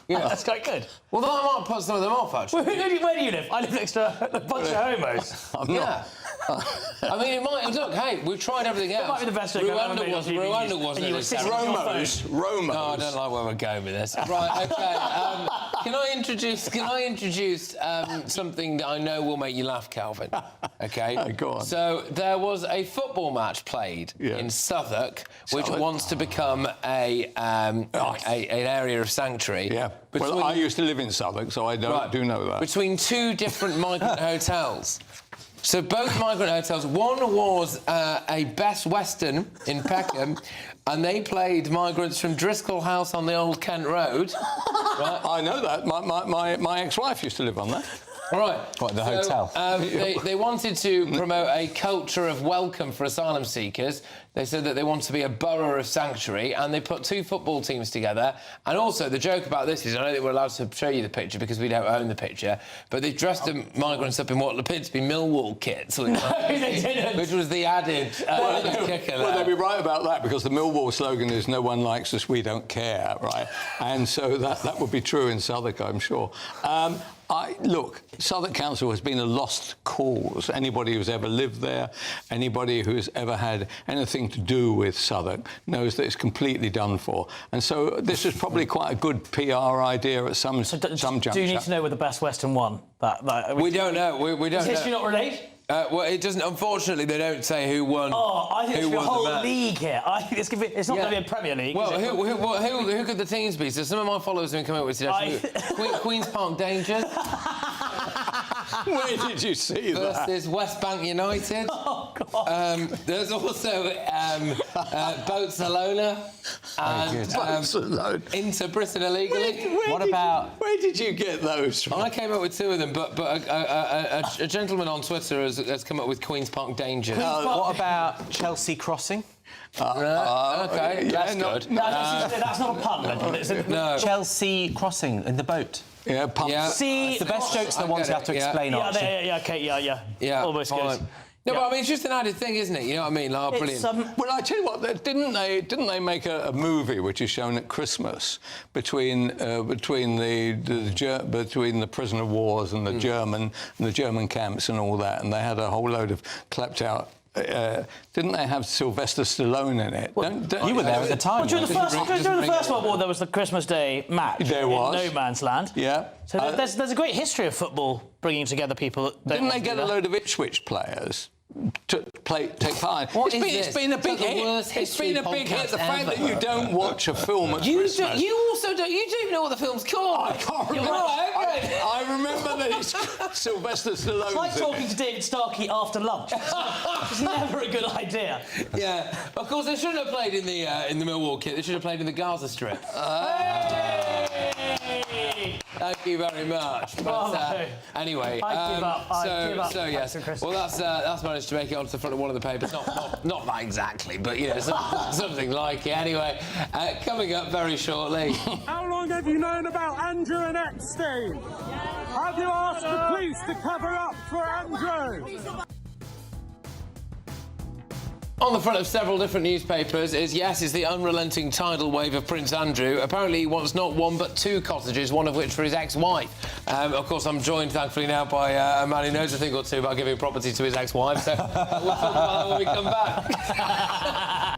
Yeah. That's quite good. Well, that might put some of them off, actually. Where do you live? I live next to a bunch of homos. I'm not. I mean, it might... Look, hey, we've tried everything else. It might be the best joke I've ever made on GBNews. Rwanda wasn't it. Romos. No, I don't like where we're going with this. Right, OK. Can I introduce something that I know will make you laugh, Calvin? OK? Go on. So there was a football match played in Southwark, which wants to become an area of sanctuary. Yeah. Well, I used to live in Southwark, so I do know that. Between 2 different migrant hotels. So both migrant hotels, one was a Best Western in Peckham, and they played migrants from Driscoll House on the Old Kent Road. Right? I know that. My ex-wife used to live on that. Right. What, the hotel? They wanted to promote a culture of welcome for asylum seekers. They said that they want to be a borough of sanctuary, and they put 2 football teams together. And also, the joke about this is, I know that we're allowed to show you the picture because we don't own the picture, but they've dressed the migrants up in what appeared to be Millwall kits. No, they didn't. Which was the added kicker. Well, they'd be right about that, because the Millwall slogan is "No one likes us, we don't care," right? And so that would be true in Southwark, I'm sure. Look, Southwark Council has been a lost cause. Anybody who's ever lived there, anybody who's ever had anything to do with Southwark knows that it's completely done for. And so this is probably quite a good PR idea at some juncture. Do you need to know where the Best Western won? We don't know. We don't Does history not relate? Well, it doesn't. Unfortunately, they don't say who won. Oh, I think it's a whole the league here. I think it's not going to be a Premier League. Well, who could the teams be? So some of my followers have been coming up with suggestions. Queen's Park Rangers. Where did you see that? Versus West Bank United. Oh, God. There's also Barcelona and Inter Britain illegally. Where did you get those from? I came up with two of them, but a gentleman on Twitter has come up with Queen's Park Danger. What about Chelsea Crossing? Okay, that's good. That's not a pun, then, is it? No. Chelsea Crossing in the boat. Yeah, pump. Yeah. See, the best jokes are the ones you have to explain. Yeah. Almost good. No, but I mean, it's just an added thing, isn't it? You know what I mean? Like, brilliant. Well, I tell you what, didn't they make a movie which is shown at Christmas between the prisoner of wars and the German camps and all that, and they had a whole load of clapped out. Didn't they have Sylvester Stallone in it? You were there at the time. Well, during the First World War, there was the Christmas Day match in No Man's Land. Yeah. So there's a great history of football bringing together people. Didn't they get a load of Ipswich players to take part? It's been a big hit. It's been a big hit. The fact that you don't watch a film at Christmas. You also don't. You don't know what the film's called. I can't remember. I remember that it's Sylvester Stallone. It's like talking to David Starkey after lunch. It's never a good idea. Yeah. Of course, they shouldn't have played in the Millwall kit. They should have played in the Gaza Strip. Thank you very much. But, anyway, I give up. So yes. Well, that's managed to make it onto the front of one of the papers. Not that exactly, but you know, something like it. Anyway, coming up very shortly. How long have you known about Andrew and Epstein? Have you asked the police to cover up for Andrew? On the front of several different newspapers is the unrelenting tidal wave of Prince Andrew. Apparently he wants not one but two cottages, one of which for his ex-wife. Of course, I'm joined, thankfully, now by a man who knows a thing or two about giving property to his ex-wife, so we'll talk about that when we come back.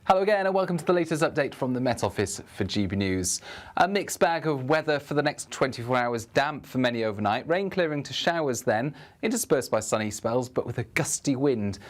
Hello again and welcome to the latest update from the Met Office for GB News. A mixed bag of weather for the next 24 hours. Damp for many overnight, rain clearing to showers then, interspersed by sunny spells but with a gusty wind.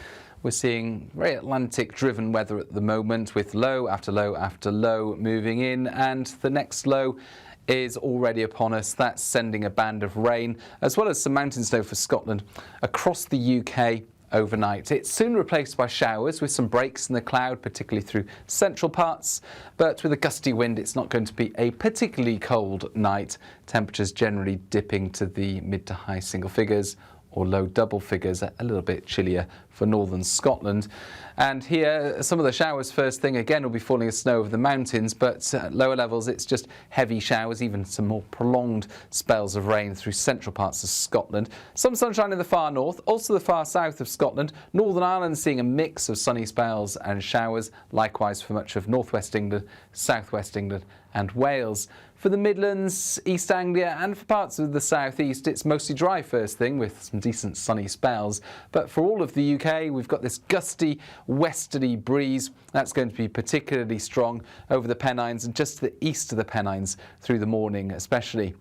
We're seeing very Atlantic-driven weather at the moment with low after low after low moving in, and the next low is already upon us. That's sending a band of rain as well as some mountain snow for Scotland across the UK overnight. It's soon replaced by showers with some breaks in the cloud, particularly through central parts, but with a gusty wind it's not going to be a particularly cold night. Temperatures generally dipping to the mid to high single figures or low double figures, a little bit chillier for northern Scotland. And here, some of the showers first thing again will be falling as snow over the mountains, but at lower levels it's just heavy showers, even some more prolonged spells of rain through central parts of Scotland. Some sunshine in the far north, also the far south of Scotland. Northern Ireland seeing a mix of sunny spells and showers, likewise for much of northwest England, southwest England and Wales. For the Midlands, East Anglia and for parts of the southeast, it's mostly dry first thing with some decent sunny spells. But for all of the UK, we've got this gusty westerly breeze. That's going to be particularly strong over the Pennines and just to the east of the Pennines through the morning especially.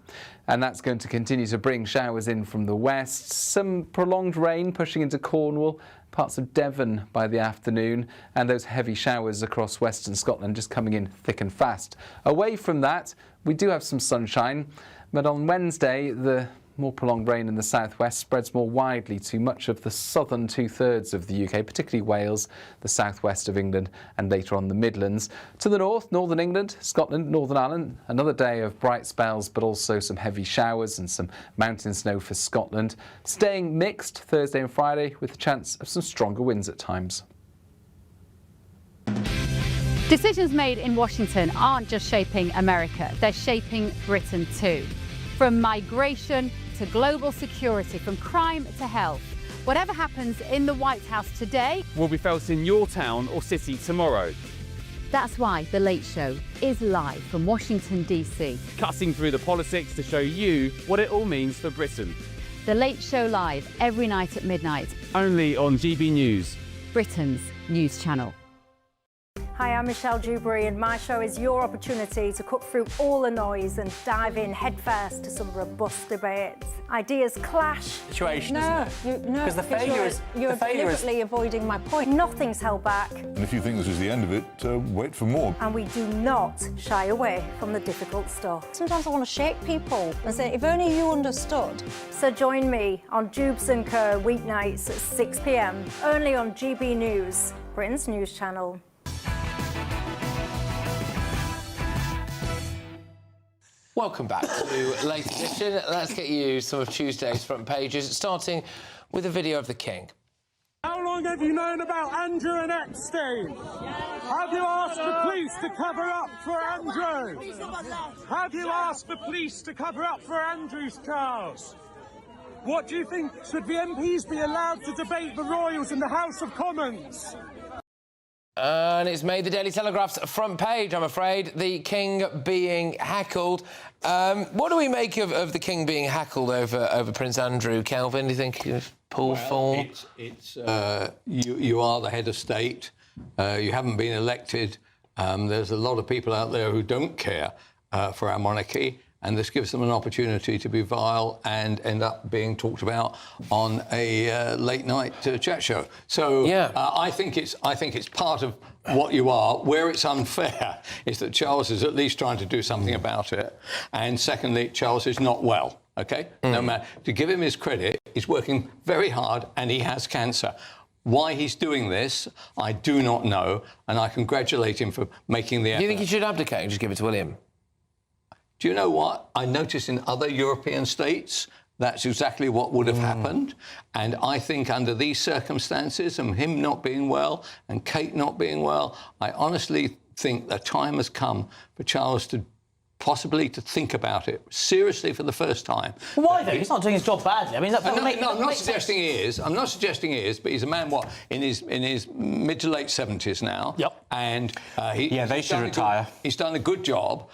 And that's going to continue to bring showers in from the west. Some prolonged rain pushing into Cornwall, parts of Devon by the afternoon, and those heavy showers across western Scotland just coming in thick and fast. Away from that, we do have some sunshine, but on Wednesday, the more prolonged rain in the southwest spreads more widely to much of the southern two-thirds of the UK, particularly Wales, the southwest of England, and later on the Midlands. To the north, northern England, Scotland, Northern Ireland, another day of bright spells, but also some heavy showers and some mountain snow for Scotland. Staying mixed Thursday and Friday with the chance of some stronger winds at times. Decisions made in Washington aren't just shaping America, they're shaping Britain too. From migration to global security, from crime to health, Whatever happens in the White House today will be felt in your town or city tomorrow. That's why The Late Show is live from Washington, D.C. Cutting through the politics to show you what it all means for Britain. The Late Show live every night at midnight. Only on GB News, Britain's news channel. Hi, I'm Michelle Dewberry, and my show is your opportunity to cut through all the noise and dive in headfirst to some robust debates. Ideas clash. Situation, no, isn't it? No, Because the failure is you're deliberately avoiding my point. Nothing's held back. And if you think this is the end of it, wait for more. And we do not shy away from the difficult stuff. Sometimes I want to shake people and say, if only you understood. So join me on Jubes & Co. weeknights at 6 p.m, only on GB News, Britain's news channel. Welcome back to Late Edition. Let's get you some of Tuesday's front pages, starting with a video of the King. How long have you known about Andrew and Epstein? Have you asked the police to cover up for Andrew? Have you asked the police to cover up for Andrew's trials? What do you think? Should the MPs be allowed to debate the royals in the House of Commons? And it's made the Daily Telegraph's front page, I'm afraid, the King being heckled. What do we make of the King being heckled over Prince Andrew? Kelvin, do you think you've pulled form? You are the head of state. You haven't been elected. There's a lot of people out there who don't care for our monarchy, and this gives them an opportunity to be vile and end up being talked about on a late-night chat show. So yeah. I think it's part of what you are. Where it's unfair is that Charles is at least trying to do something about it, and secondly, Charles is not well. OK, no matter, to give him his credit, he's working very hard, and he has cancer. Why he's doing this, I do not know, and I congratulate him for making the effort. Do you think he should abdicate and just give it to William? Do you know what? I noticed in other European states, that's exactly what would have happened. And I think under these circumstances, and him not being well, and Kate not being well, I honestly think the time has come for Charles to possibly to think about it seriously for the first time. Why though? He's not doing his job badly. I mean, I'm not suggesting he is. I'm not suggesting he is. But he's a man, in his mid to late 70s now. Yep. And they should retire. He's done a good job,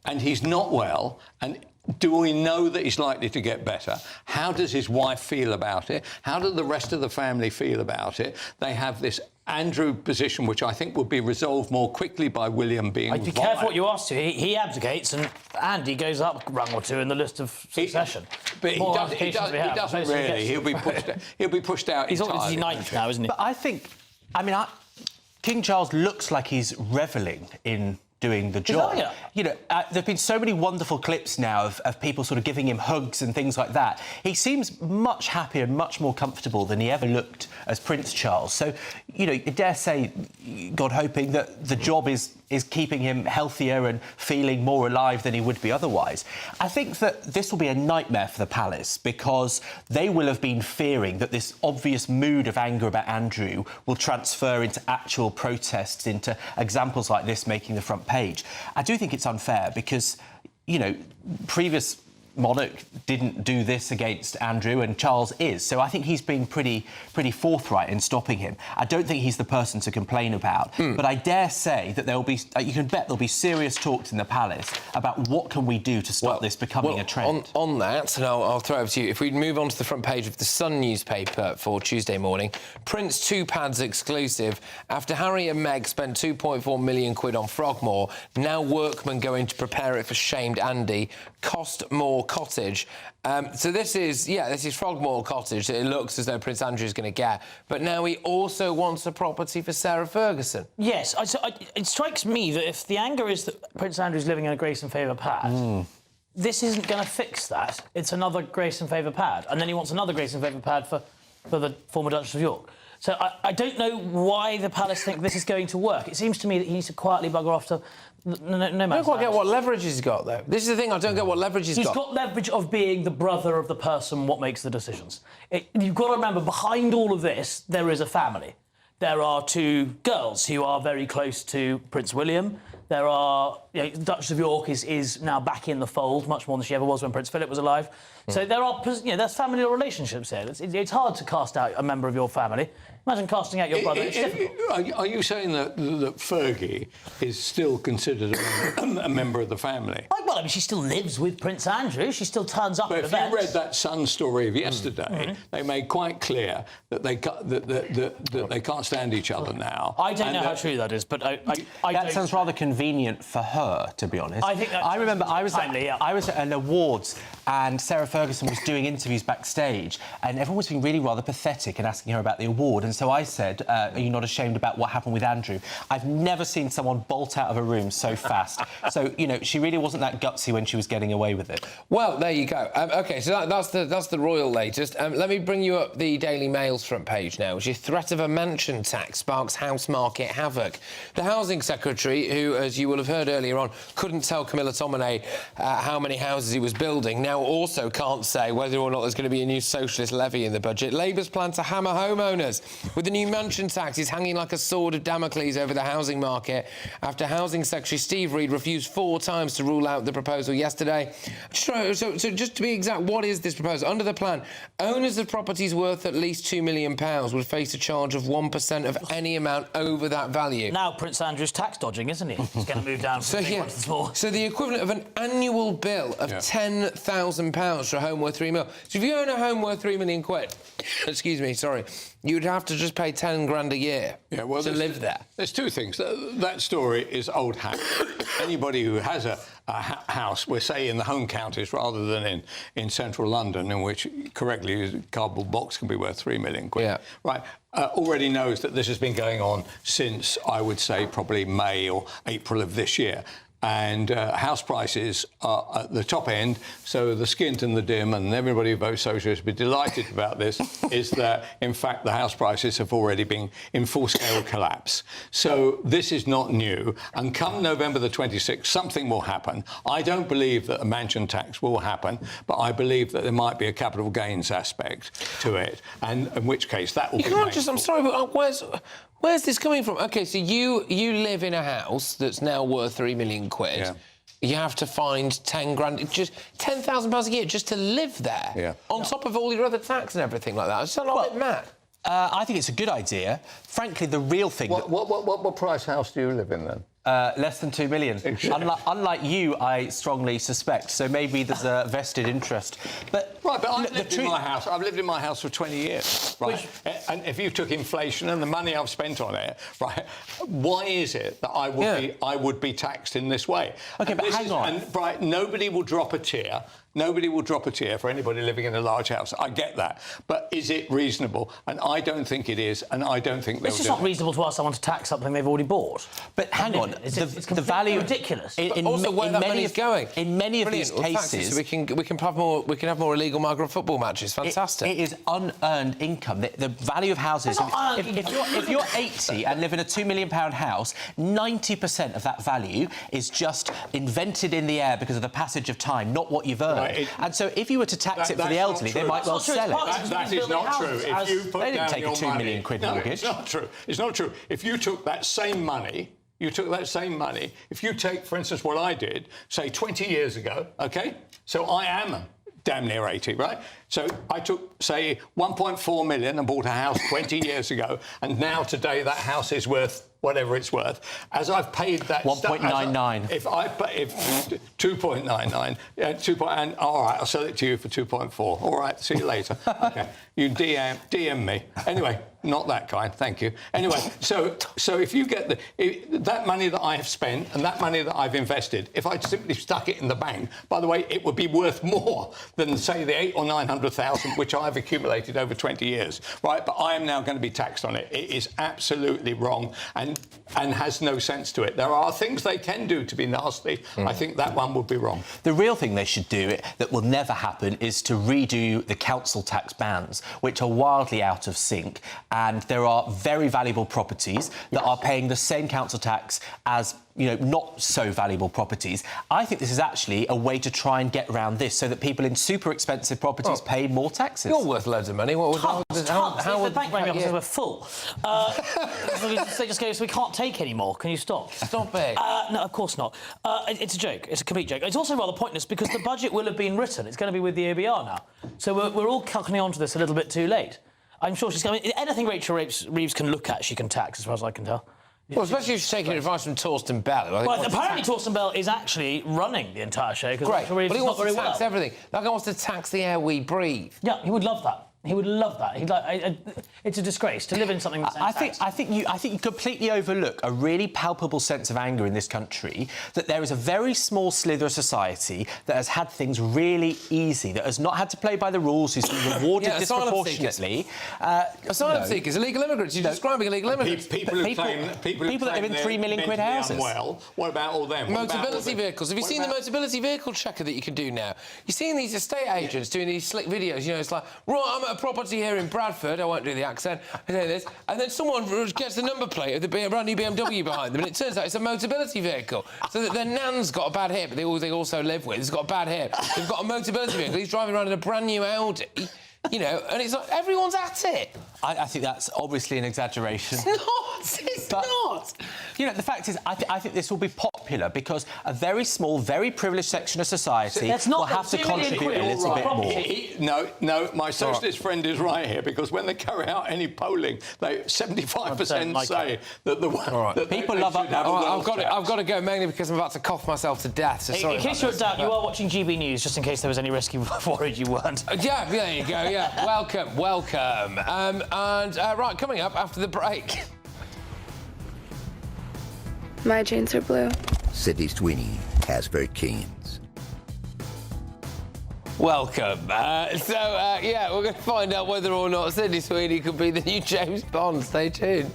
and he's not well. And do we know that he's likely to get better? How does his wife feel about it? How do the rest of the family feel about it? They have this Andrew position, which I think will be resolved more quickly by William being I'd be careful what you ask to. He abdicates and Andy goes up a rung or two in the list of succession. But he doesn't really. He'll be pushed out He's entirely. He's ninth now, isn't he? But I think, King Charles looks like he's revelling in doing the job. There've been so many wonderful clips now of people sort of giving him hugs and things like that. He seems much happier and much more comfortable than he ever looked as Prince Charles. So, I dare say, God hoping that the job is keeping him healthier and feeling more alive than he would be otherwise. I think that this will be a nightmare for the palace because they will have been fearing that this obvious mood of anger about Andrew will transfer into actual protests, into examples like this making the front page. I do think it's unfair because, previous monarch didn't do this against Andrew, and Charles is. So I think he's been pretty forthright in stopping him. I don't think he's the person to complain about. But I dare say that you can bet there'll be serious talks in the palace about what can we do to stop this becoming a trend. On that, and I'll throw it over to you, if we move on to the front page of the Sun newspaper for Tuesday morning, Prince Two Pads exclusive. After Harry and Meg spent 2.4 million quid on Frogmore, now workmen going to prepare it for shamed Andy. Cost more cottage. So this is Frogmore Cottage that it looks as though Prince Andrew is going to get. But now he also wants a property for Sarah Ferguson. Yes, it strikes me that if the anger is that Prince Andrew's living in a grace and favour pad, this isn't going to fix that. It's another grace and favour pad. And then he wants another grace and favour pad for the former Duchess of York. So I don't know why the palace think this is going to work. It seems to me that he needs to quietly bugger off to no man's I don't quite get what leverage he's got, though. This is the thing, I don't get what leverage he's got. He's got leverage of being the brother of the person what makes the decisions. You've got to remember, behind all of this, there is a family. There are two girls who are very close to Prince William. There are Duchess of York is now back in the fold, much more than she ever was when Prince Philip was alive. So there are, there's familial relationships here. It's hard to cast out a member of your family. Imagine casting out your brother. It's difficult. Are you saying that Fergie is still considered a member of the family? Well, I mean, she still lives with Prince Andrew. She still turns up at events. But if you read that Sun story of yesterday, they made quite clear that they can't stand each other now. I don't know how true that is, but that sounds rather convenient for her, to be honest. I think I remember I was at an awards and Sarah Ferguson was doing interviews backstage, and everyone was being really rather pathetic and asking her about the award. And so I said, "Are you not ashamed about what happened with Andrew?" I've never seen someone bolt out of a room so fast. So she really wasn't that gutsy when she was getting away with it. Well, there you go. OK, so that's the royal latest. Let me bring you up the Daily Mail's front page now, which is threat of a mansion tax sparks house market havoc. The housing secretary, who, as you will have heard earlier on, couldn't tell Camilla Tominey how many houses he was building, now also can't say whether or not there's going to be a new socialist levy in the budget. Labour's plan to hammer homeowners with the new mansion tax is hanging like a sword of Damocles over the housing market after Housing Secretary Steve Reed refused 4 times to rule out the proposal yesterday. So just to be exact, what is this proposal? Under the plan, owners of properties worth at least £2 million would face a charge of 1% of any amount over that value. Now Prince Andrew's tax dodging, isn't he? He's going to move down from the big one to the small. So the equivalent of an annual bill of £10,000 for a home worth £3 million. So if you own a home worth £3 million, excuse me, sorry, you'd have to just pay 10 grand a year to live there. There's 2 things. That story is old hat. Anybody who has a house, we're say in the home counties rather than in central London, in which correctly a cardboard box can be worth £3 million. Right, already knows that this has been going on since, I would say, probably May or April of this year. And house prices are at the top end, so the skint and the dim, and everybody who votes socialist will be delighted about this, is that, in fact, the house prices have already been in full-scale collapse. So this is not new, and come November the 26th, something will happen. I don't believe that a mansion tax will happen, but I believe that there might be a capital gains aspect to it, and in which case that will be painful. I'm sorry, but where's this coming from? OK, so you live in a house that's now worth £3 million. You have to find 10 grand, just £10,000 a year just to live there, on top of all your other tax and everything like that. It's a lot of mad. I think it's a good idea. Frankly, the real thing... What price house do you live in, then? Less than £2 million. Unlike you, I strongly suspect. So maybe there's a vested interest. But I've lived in my house. I've lived in my house for 20 years, right? And if you took inflation and the money I've spent on it, right, why is it that I would be taxed in this way? OK, but hang on. Right, nobody will drop a tear. Nobody will drop a tear for anybody living in a large house. I get that. But is it reasonable? And I don't think it is, and I don't think they'll do it. It's just not reasonable to ask someone to tax something they've already bought. But hang on, it's the value ridiculous. Also, where that money's going. In many of these cases, we can have more illegal migrant football matches. Fantastic. It is unearned income. The value of houses. If you're 80 and live in a £2 million house, 90% of that value is just invented in the air because of the passage of time, not what you've earned. And so if you were to tax it for the elderly, they might well sell it. That is not true. If you put they didn't down take a £2 million mortgage. It's not true. It's not true. If you took that same money, if you take, for instance, what I did, say, 20 years ago, OK? So I am damn near 80, right? So I took, say, 1.4 million and bought a house 20 years ago, and now today that house is worth whatever it's worth. As I've paid that 1.99. If 2.99, and all right, I'll sell it to you for 2.4. All right, see you later. OK, you DM me. Anyway, not that kind, thank you. Anyway, so if you get that money that I have spent and that money that I've invested, if I simply stuck it in the bank, by the way, it would be worth more than, say, the 800,000 or 900,000 which I've accumulated over 20 years, right? But I am now going to be taxed on it. It is absolutely wrong and has no sense to it. There are things they can do to be nasty. I think that one would be wrong. The real thing they should do, that will never happen, is to redo the council tax bands, which are wildly out of sync and there are very valuable properties that are paying the same council tax as, you know, not so valuable properties. I think this is actually a way to try and get around this so that people in super expensive properties pay more taxes. You're worth loads of money. What would Tons. how the would bank rang me up and said we're full. They just go, so we can't take any more. Can you stop? Stop it. No, of course not. It's a joke. It's a complete joke. It's also rather pointless because the budget will have been written. It's going to be with the ABR now. So we're all coming onto this a little bit too late. I'm sure she's going to... Anything Rachel Reeves can look at, she can tax, as far as I can tell. Well, especially if she's taking advice from Torsten Bell. Well, apparently Torsten Bell is actually running the entire show because Rachel Reeves he is wants not to very tax well. everything. Like he wants to tax the air we breathe. Yeah, he would love that. He would love that. He'd like. It's a disgrace to live in something that's I think you completely overlook a really palpable sense of anger in this country that there is a very small slither of society that has had things really easy, that has not had to play by the rules, who's been rewarded disproportionately. Asylum seekers, illegal immigrants. You're describing illegal immigrants. People that live in £3 million quid houses. Well, what about all them? Motability vehicles. Have you seen the motability vehicle checker that you can do now? You've seen these estate agents doing these slick videos. You know, it's like, right, I'm at a property here in Bradford. I won't do the accent. I say this, and then someone gets the number plate of the brand new BMW behind them, and it turns out it's a motability vehicle. So that their nan's got a bad hip, but they also live with. He's got a bad hip. They've got a motability vehicle. He's driving around in a brand new Audi. You know, and it's like everyone's at it. I think that's obviously an exaggeration. It's not. You know, the fact is, I think this will be popular because a very small, very privileged section of society will have to contribute a little bit more. No, my socialist friend is right here because when they carry out any polling, 75% say that the one that people love up. I've got to go mainly because I'm about to cough myself to death. So sorry. In case you're in doubt, you are watching GB News, just in case there was any risk you worried you weren't. Yeah, there you go. Yeah, welcome. Right, coming up after the break. My jeans are blue. Sydney Sweeney has very keens. Welcome. Yeah, we're going to find out whether or not Sydney Sweeney could be the new James Bond. Stay tuned.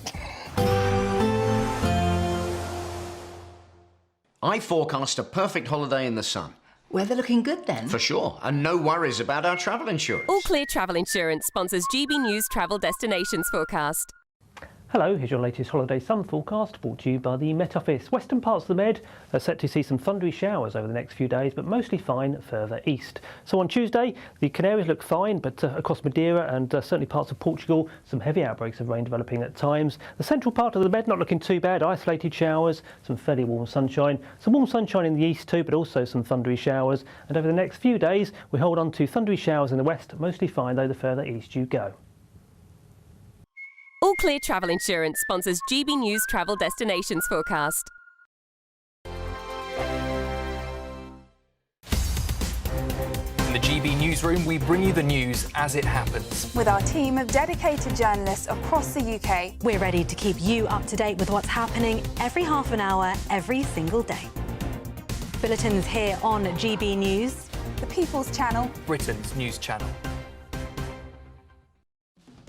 I forecast a perfect holiday in the sun. Weather looking good then? For sure, and no worries about our travel insurance. All Clear Travel Insurance sponsors GB News Travel Destinations Forecast. Hello, here's your latest holiday sun forecast brought to you by the Met Office. Western parts of the Med are set to see some thundery showers over the next few days, but mostly fine further east. So on Tuesday, the Canaries look fine, but across Madeira and certainly parts of Portugal, some heavy outbreaks of rain developing at times. The central part of the Med not looking too bad, isolated showers, some fairly warm sunshine. Some warm sunshine in the east too, but also some thundery showers. And over the next few days, we hold on to thundery showers in the west, mostly fine though the further east you go. All Clear Travel Insurance sponsors GB News Travel Destinations Forecast. In the GB newsroom, we bring you the news as it happens. With our team of dedicated journalists across the UK, we're ready to keep you up to date with what's happening every half an hour, every single day. Bulletins here on GB News, the People's Channel, Britain's news channel.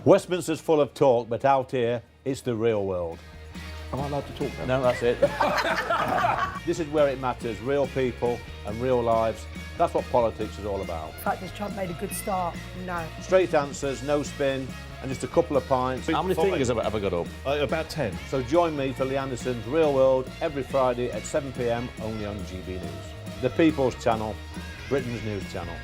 Westminster's full of talk, but out here, it's the real world. Am I allowed to talk No, now? that's it. This is where it matters, real people and real lives. That's what politics is all about. In fact, has Trump made a good start? No. Straight answers, no spin, and just a couple of pints. How many fingers have I ever got up? About 10. So join me for Lee Anderson's Real World every Friday at 7 p.m. only on GB News. The People's Channel, Britain's news channel.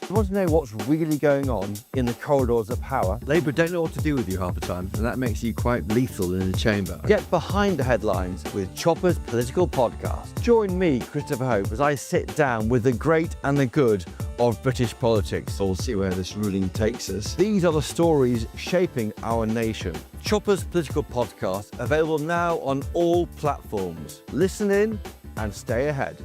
You want to know what's really going on in the corridors of power? Labour don't know what to do with you half the time, and that makes you quite lethal in the chamber. Get behind the headlines with Chopper's political podcast. Join me, Christopher Hope, as I sit down with the great and the good of British politics. We'll see where this ruling takes us. These are the stories shaping our nation. Chopper's political podcast, available now on all platforms. Listen in and stay ahead.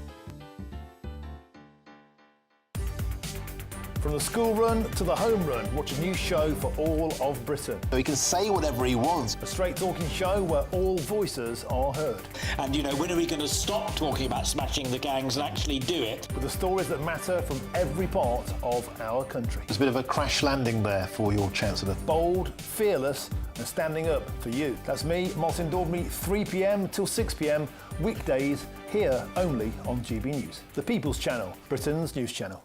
From the school run to the home run, watch a new show for all of Britain. So he can say whatever he wants. A straight-talking show where all voices are heard. And, you know, when are we going to stop talking about smashing the gangs and actually do it? With the stories that matter from every part of our country. There's a bit of a crash landing there for your Chancellor. Bold, fearless and standing up for you. That's me, Martin Daubney, 3 p.m. till 6 p.m, weekdays, here only on GB News. The People's Channel, Britain's news channel.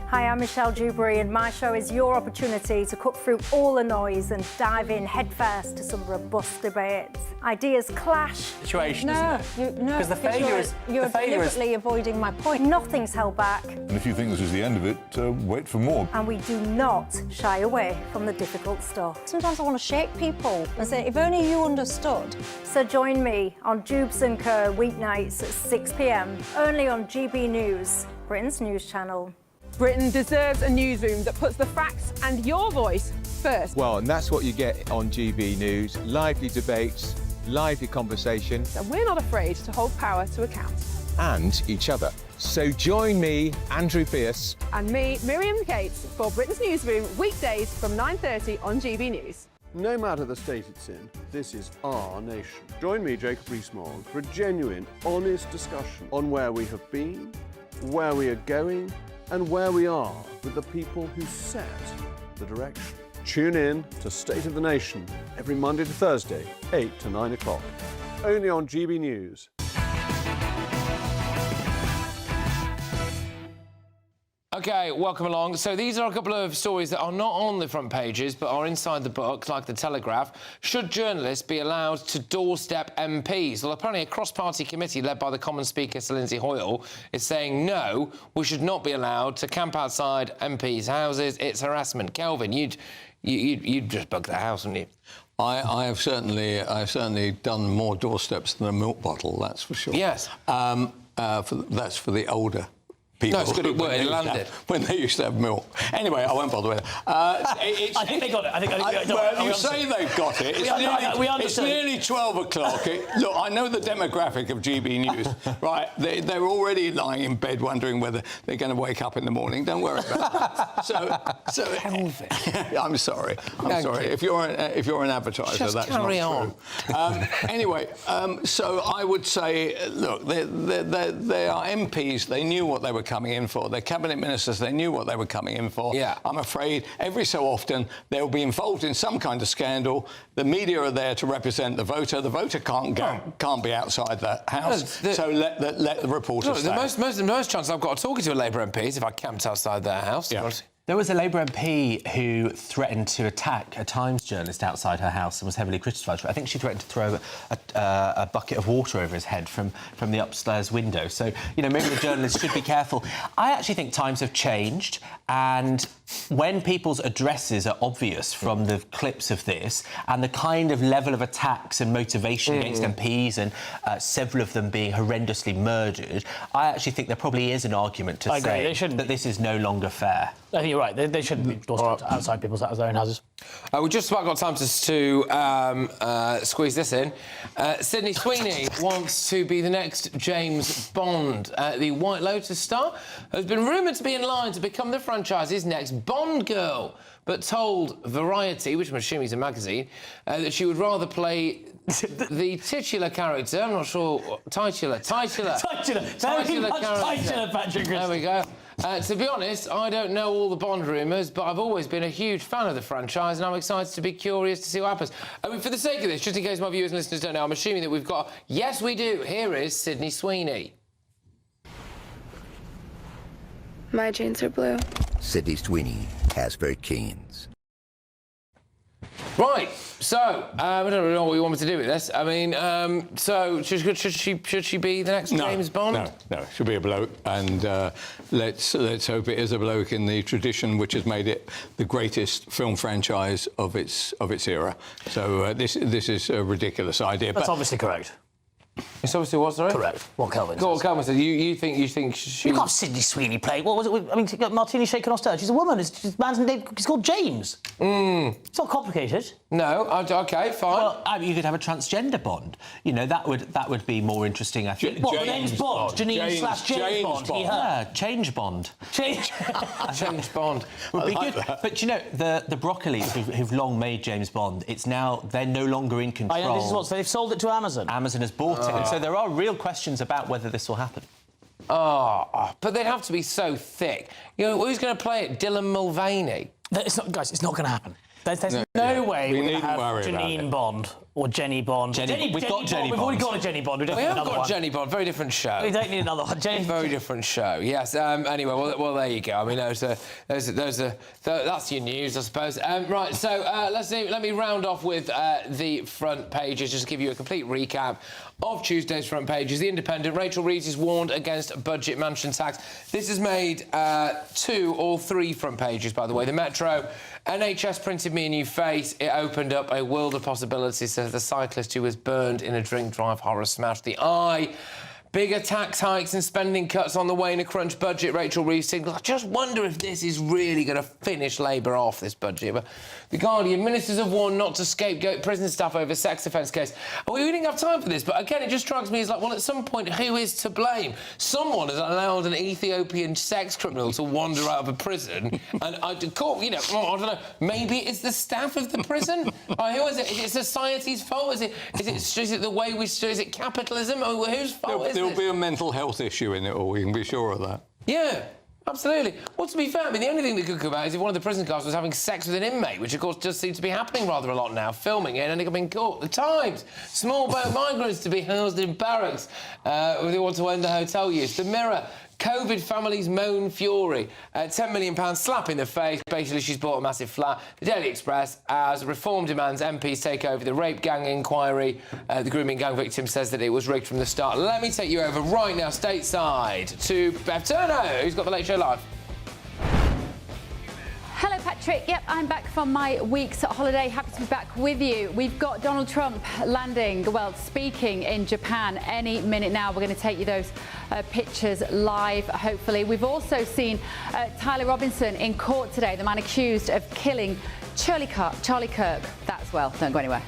Hi, I'm Michelle Dewberry, and my show is your opportunity to cut through all the noise and dive in headfirst to some robust debates. Ideas clash. Situation, No, isn't it? no, Because the failure is you're deliberately avoiding my point. Nothing's held back, And if you think this is the end of it, wait for more. and we do not shy away from the difficult stuff. Sometimes I want to shake people and say, if only you understood. So join me on Jubes & Co. weeknights at 6 p.m, only on GB News, Britain's news channel. Britain deserves a newsroom that puts the facts and your voice first. Well, and that's what you get on GB News. Lively debates, lively conversation. And we're not afraid to hold power to account. And each other. So join me, Andrew Pierce. And me, Miriam Gates, for Britain's Newsroom, weekdays from 9:30 on GB News. No matter the state it's in, this is our nation. Join me, Jacob Rees-Mogg, for a genuine, honest discussion on where we have been, where we are going, and where we are with the people who set the direction. Tune in to State of the Nation every Monday to Thursday, 8 to 9 o'clock. Only on GB News. OK, welcome along. So these are a couple of stories that are not on the front pages but are inside the book, like The Telegraph. Should journalists be allowed to doorstep MPs? Well, apparently a cross-party committee led by the Commons Speaker, Sir Lindsay Hoyle, is saying no, we should not be allowed to camp outside MPs' houses. It's harassment. Kelvin, you'd just bug the house, wouldn't you? I've certainly done more doorsteps than a milk bottle, that's for sure. Yes. That's for the older people. No, it's good it landed. When they used to have milk. Anyway, I won't bother with it. I think they got it. Well, you say they've got it. It's nearly 12 o'clock. Look, I know the demographic of GB News, right? They're already lying in bed wondering whether they're going to wake up in the morning. Don't worry about that. So I'm sorry. I'm sorry. If you're an advertiser, just that's carry not true. Anyway, so I would say, look, they are MPs. They knew what they were coming in for. They're cabinet ministers. They knew what they were coming in for. Yeah. I'm afraid every so often they'll be involved in some kind of scandal. The media are there to represent the voter. The voter can't be outside the house. So let the reporters stay. The most chance I've got of talking to a Labour MP is if I camped outside their house. Yeah. There was a Labour MP who threatened to attack a Times journalist outside her house and was heavily criticised. I think she threatened to throw a bucket of water over his head from the upstairs window. So, you know, maybe the journalists should be careful. I actually think times have changed, and when people's addresses are obvious from the clips of this and the kind of level of attacks and motivation against MPs and several of them being horrendously murdered, I actually think there probably is an argument to say that this is no longer fair. I think you're right. They shouldn't be doorstepped outside people's their own houses. We've just about got time to squeeze this in. Sydney Sweeney wants to be the next James Bond. The White Lotus star has been rumoured to be in line to become the franchise's next Bond girl, but told Variety, which I'm assuming is a magazine, that she would rather play the titular character. I'm not sure. Titular character. Titular, Patrick Christys. There we go. To be honest, I don't know all the Bond rumours, but I've always been a huge fan of the franchise, and I'm excited to be curious to see what happens. I mean, for the sake of this, just in case my viewers and listeners don't know, I'm assuming that we've got... Yes, we do. Here is Sydney Sweeney. My jeans are blue. Sydney Sweeney has very Keynes. Right, so I don't really know what we want me to do with this. I mean, so should she be the next James Bond? No, it should be a bloke, and let's hope it is a bloke in the tradition which has made it the greatest film franchise of its era. So this is a ridiculous idea. That's obviously correct. It's obviously what, sorry? Correct. What Kelvin says. What Kelvin said. You think she... You can't Sydney Sweeney play. What was it? I mean, Martini shaken off stage. She's a woman. It's man's name. He's called James. It's not complicated. No. OK, fine. Well, I mean, you could have a transgender Bond. You know, that would be more interesting, I think. What, the name's Bond? Janine/James Bond. Yeah, Change Bond. Change Bond. Would be good. But, you know, the Broccolis who've long made James Bond, they're no longer in control. I know, this is what... So they've sold it to Amazon. Amazon has bought it. And so there are real questions about whether this will happen. But they'd have to be so thick. You know, who's going to play it? Dylan Mulvaney? It's not, guys, it's not going to happen. There's no way we we're going to needn't have worry about Janine it. Bond or Jenny Bond. We've got Jenny We've Bond. already got a Jenny Bond. We don't We need have another got one. Jenny Bond, very different show. We don't need another one. Very different show. Yes. Anyway, well, there you go. I mean, that's your news, I suppose. Right. So let me round off with the front pages. Just to give you a complete recap of Tuesday's front pages. The Independent. Rachel Reeves is warned against budget mansion tax. This has made 2 or 3 front pages, by the way. The Metro. NHS printed me a new face. It opened up a world of possibilities, says the cyclist who was burned in a drink-drive horror smash. The Eye. Bigger tax hikes and spending cuts on the way in a crunch budget. Rachel Reeves signals, I just wonder if this is really going to finish Labour off, this budget. But The Guardian, ministers have warned not to scapegoat prison staff over sex offence case. We didn't have time for this, but again, it just strikes me as like, well, at some point, who is to blame? Someone has allowed an Ethiopian sex criminal to wander out of a prison, and I don't know, maybe it's the staff of the prison? Who is it? Is it society's fault? Is it the way is it capitalism? Whose fault is it? There'll be a mental health issue in it all, you can be sure of that. Yeah, absolutely. Well, to be fair, I mean, the only thing that could come out is if one of the prison guards was having sex with an inmate, which, of course, does seem to be happening rather a lot now, filming it and ending up in court. The Times, small boat migrants to be housed in barracks. They want to end the hotel use. The Mirror, COVID families moan fury. £10 million slap in the face. Basically, she's bought a massive flat. The Daily Express, as Reform demands MPs take over the rape gang inquiry. The grooming gang victim says that it was rigged from the start. Let me take you over right now, stateside, to Bev Turner, who's got the Late Show Live. Hello, Patrick. Yep, I'm back from my week's holiday. Happy to be back with you. We've got Donald Trump speaking in Japan any minute now. We're going to take you those pictures live, hopefully. We've also seen Tyler Robinson in court today, the man accused of killing Charlie Kirk. That's well. Don't go anywhere.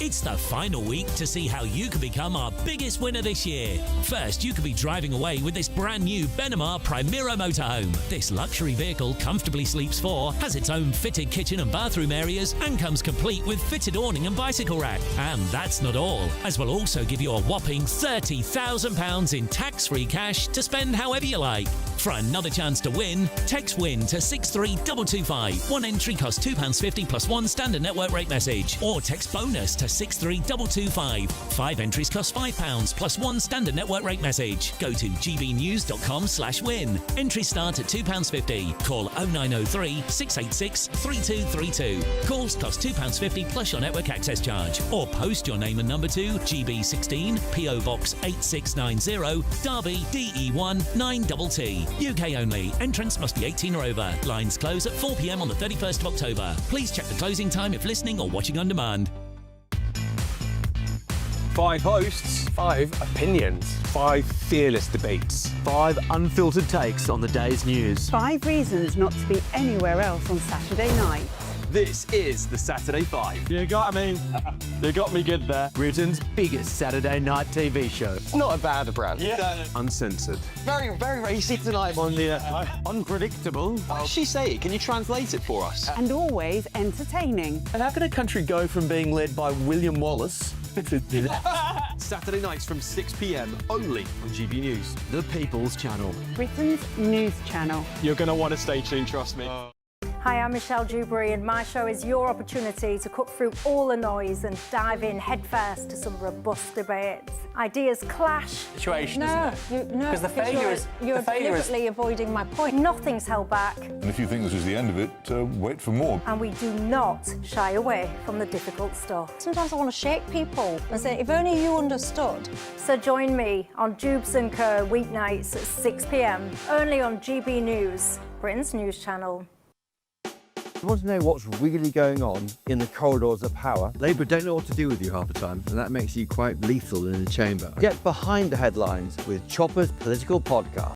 It's the final week to see how you can become our biggest winner this year. First, you could be driving away with this brand new Benamar Primera motorhome. This luxury vehicle comfortably sleeps 4, has its own fitted kitchen and bathroom areas, and comes complete with fitted awning and bicycle rack. And that's not all, as we'll also give you a whopping £30,000 in tax-free cash to spend however you like. For another chance to win, text WIN to 63225. One entry costs £2.50 plus one standard network rate message. Or text BONUS to 63225. 5 entries cost £5 plus one standard network rate message. Go to gbnews.com/win. Entries start at £2.50. Call 0903 686 3232. Calls cost £2.50 plus your network access charge. Or post your name and number to GB16 PO Box 8690 Derby DE1 9TT. UK only. Entrance must be 18 or over. Lines close at 4 p.m. on the 31st of October. Please check the closing time if listening or watching on demand. 5 hosts, 5 opinions, 5 fearless debates, 5 unfiltered takes on the day's news. 5 reasons not to be anywhere else on Saturday night. This is the Saturday 5. You got me. You got me good there. Britain's biggest Saturday night TV show. It's not a bad brand. Yeah. Uncensored. Very, very racy tonight on the unpredictable. What did she say? Can you translate it for us? And always entertaining. And how can a country go from being led by William Wallace Saturday nights from 6 p.m. only on GB News, the People's Channel. Britain's news channel. You're going to want to stay tuned, trust me. Hi, I'm Michelle Dewberry, and my show is your opportunity to cut through all the noise and dive in headfirst to some robust debates. Ideas clash. Situation, Because you're deliberately avoiding my point. Nothing's held back. And if you think this is the end of it, wait for more. And we do not shy away from the difficult stuff. Sometimes I want to shake people and say, if only you understood. So join me on Jubes and Kerr weeknights at 6 p.m. only on GB News, Britain's news channel. You want to know what's really going on in the corridors of power? Labour don't know what to do with you half the time, and that makes you quite lethal in the chamber. Get behind the headlines with Chopper's political podcast.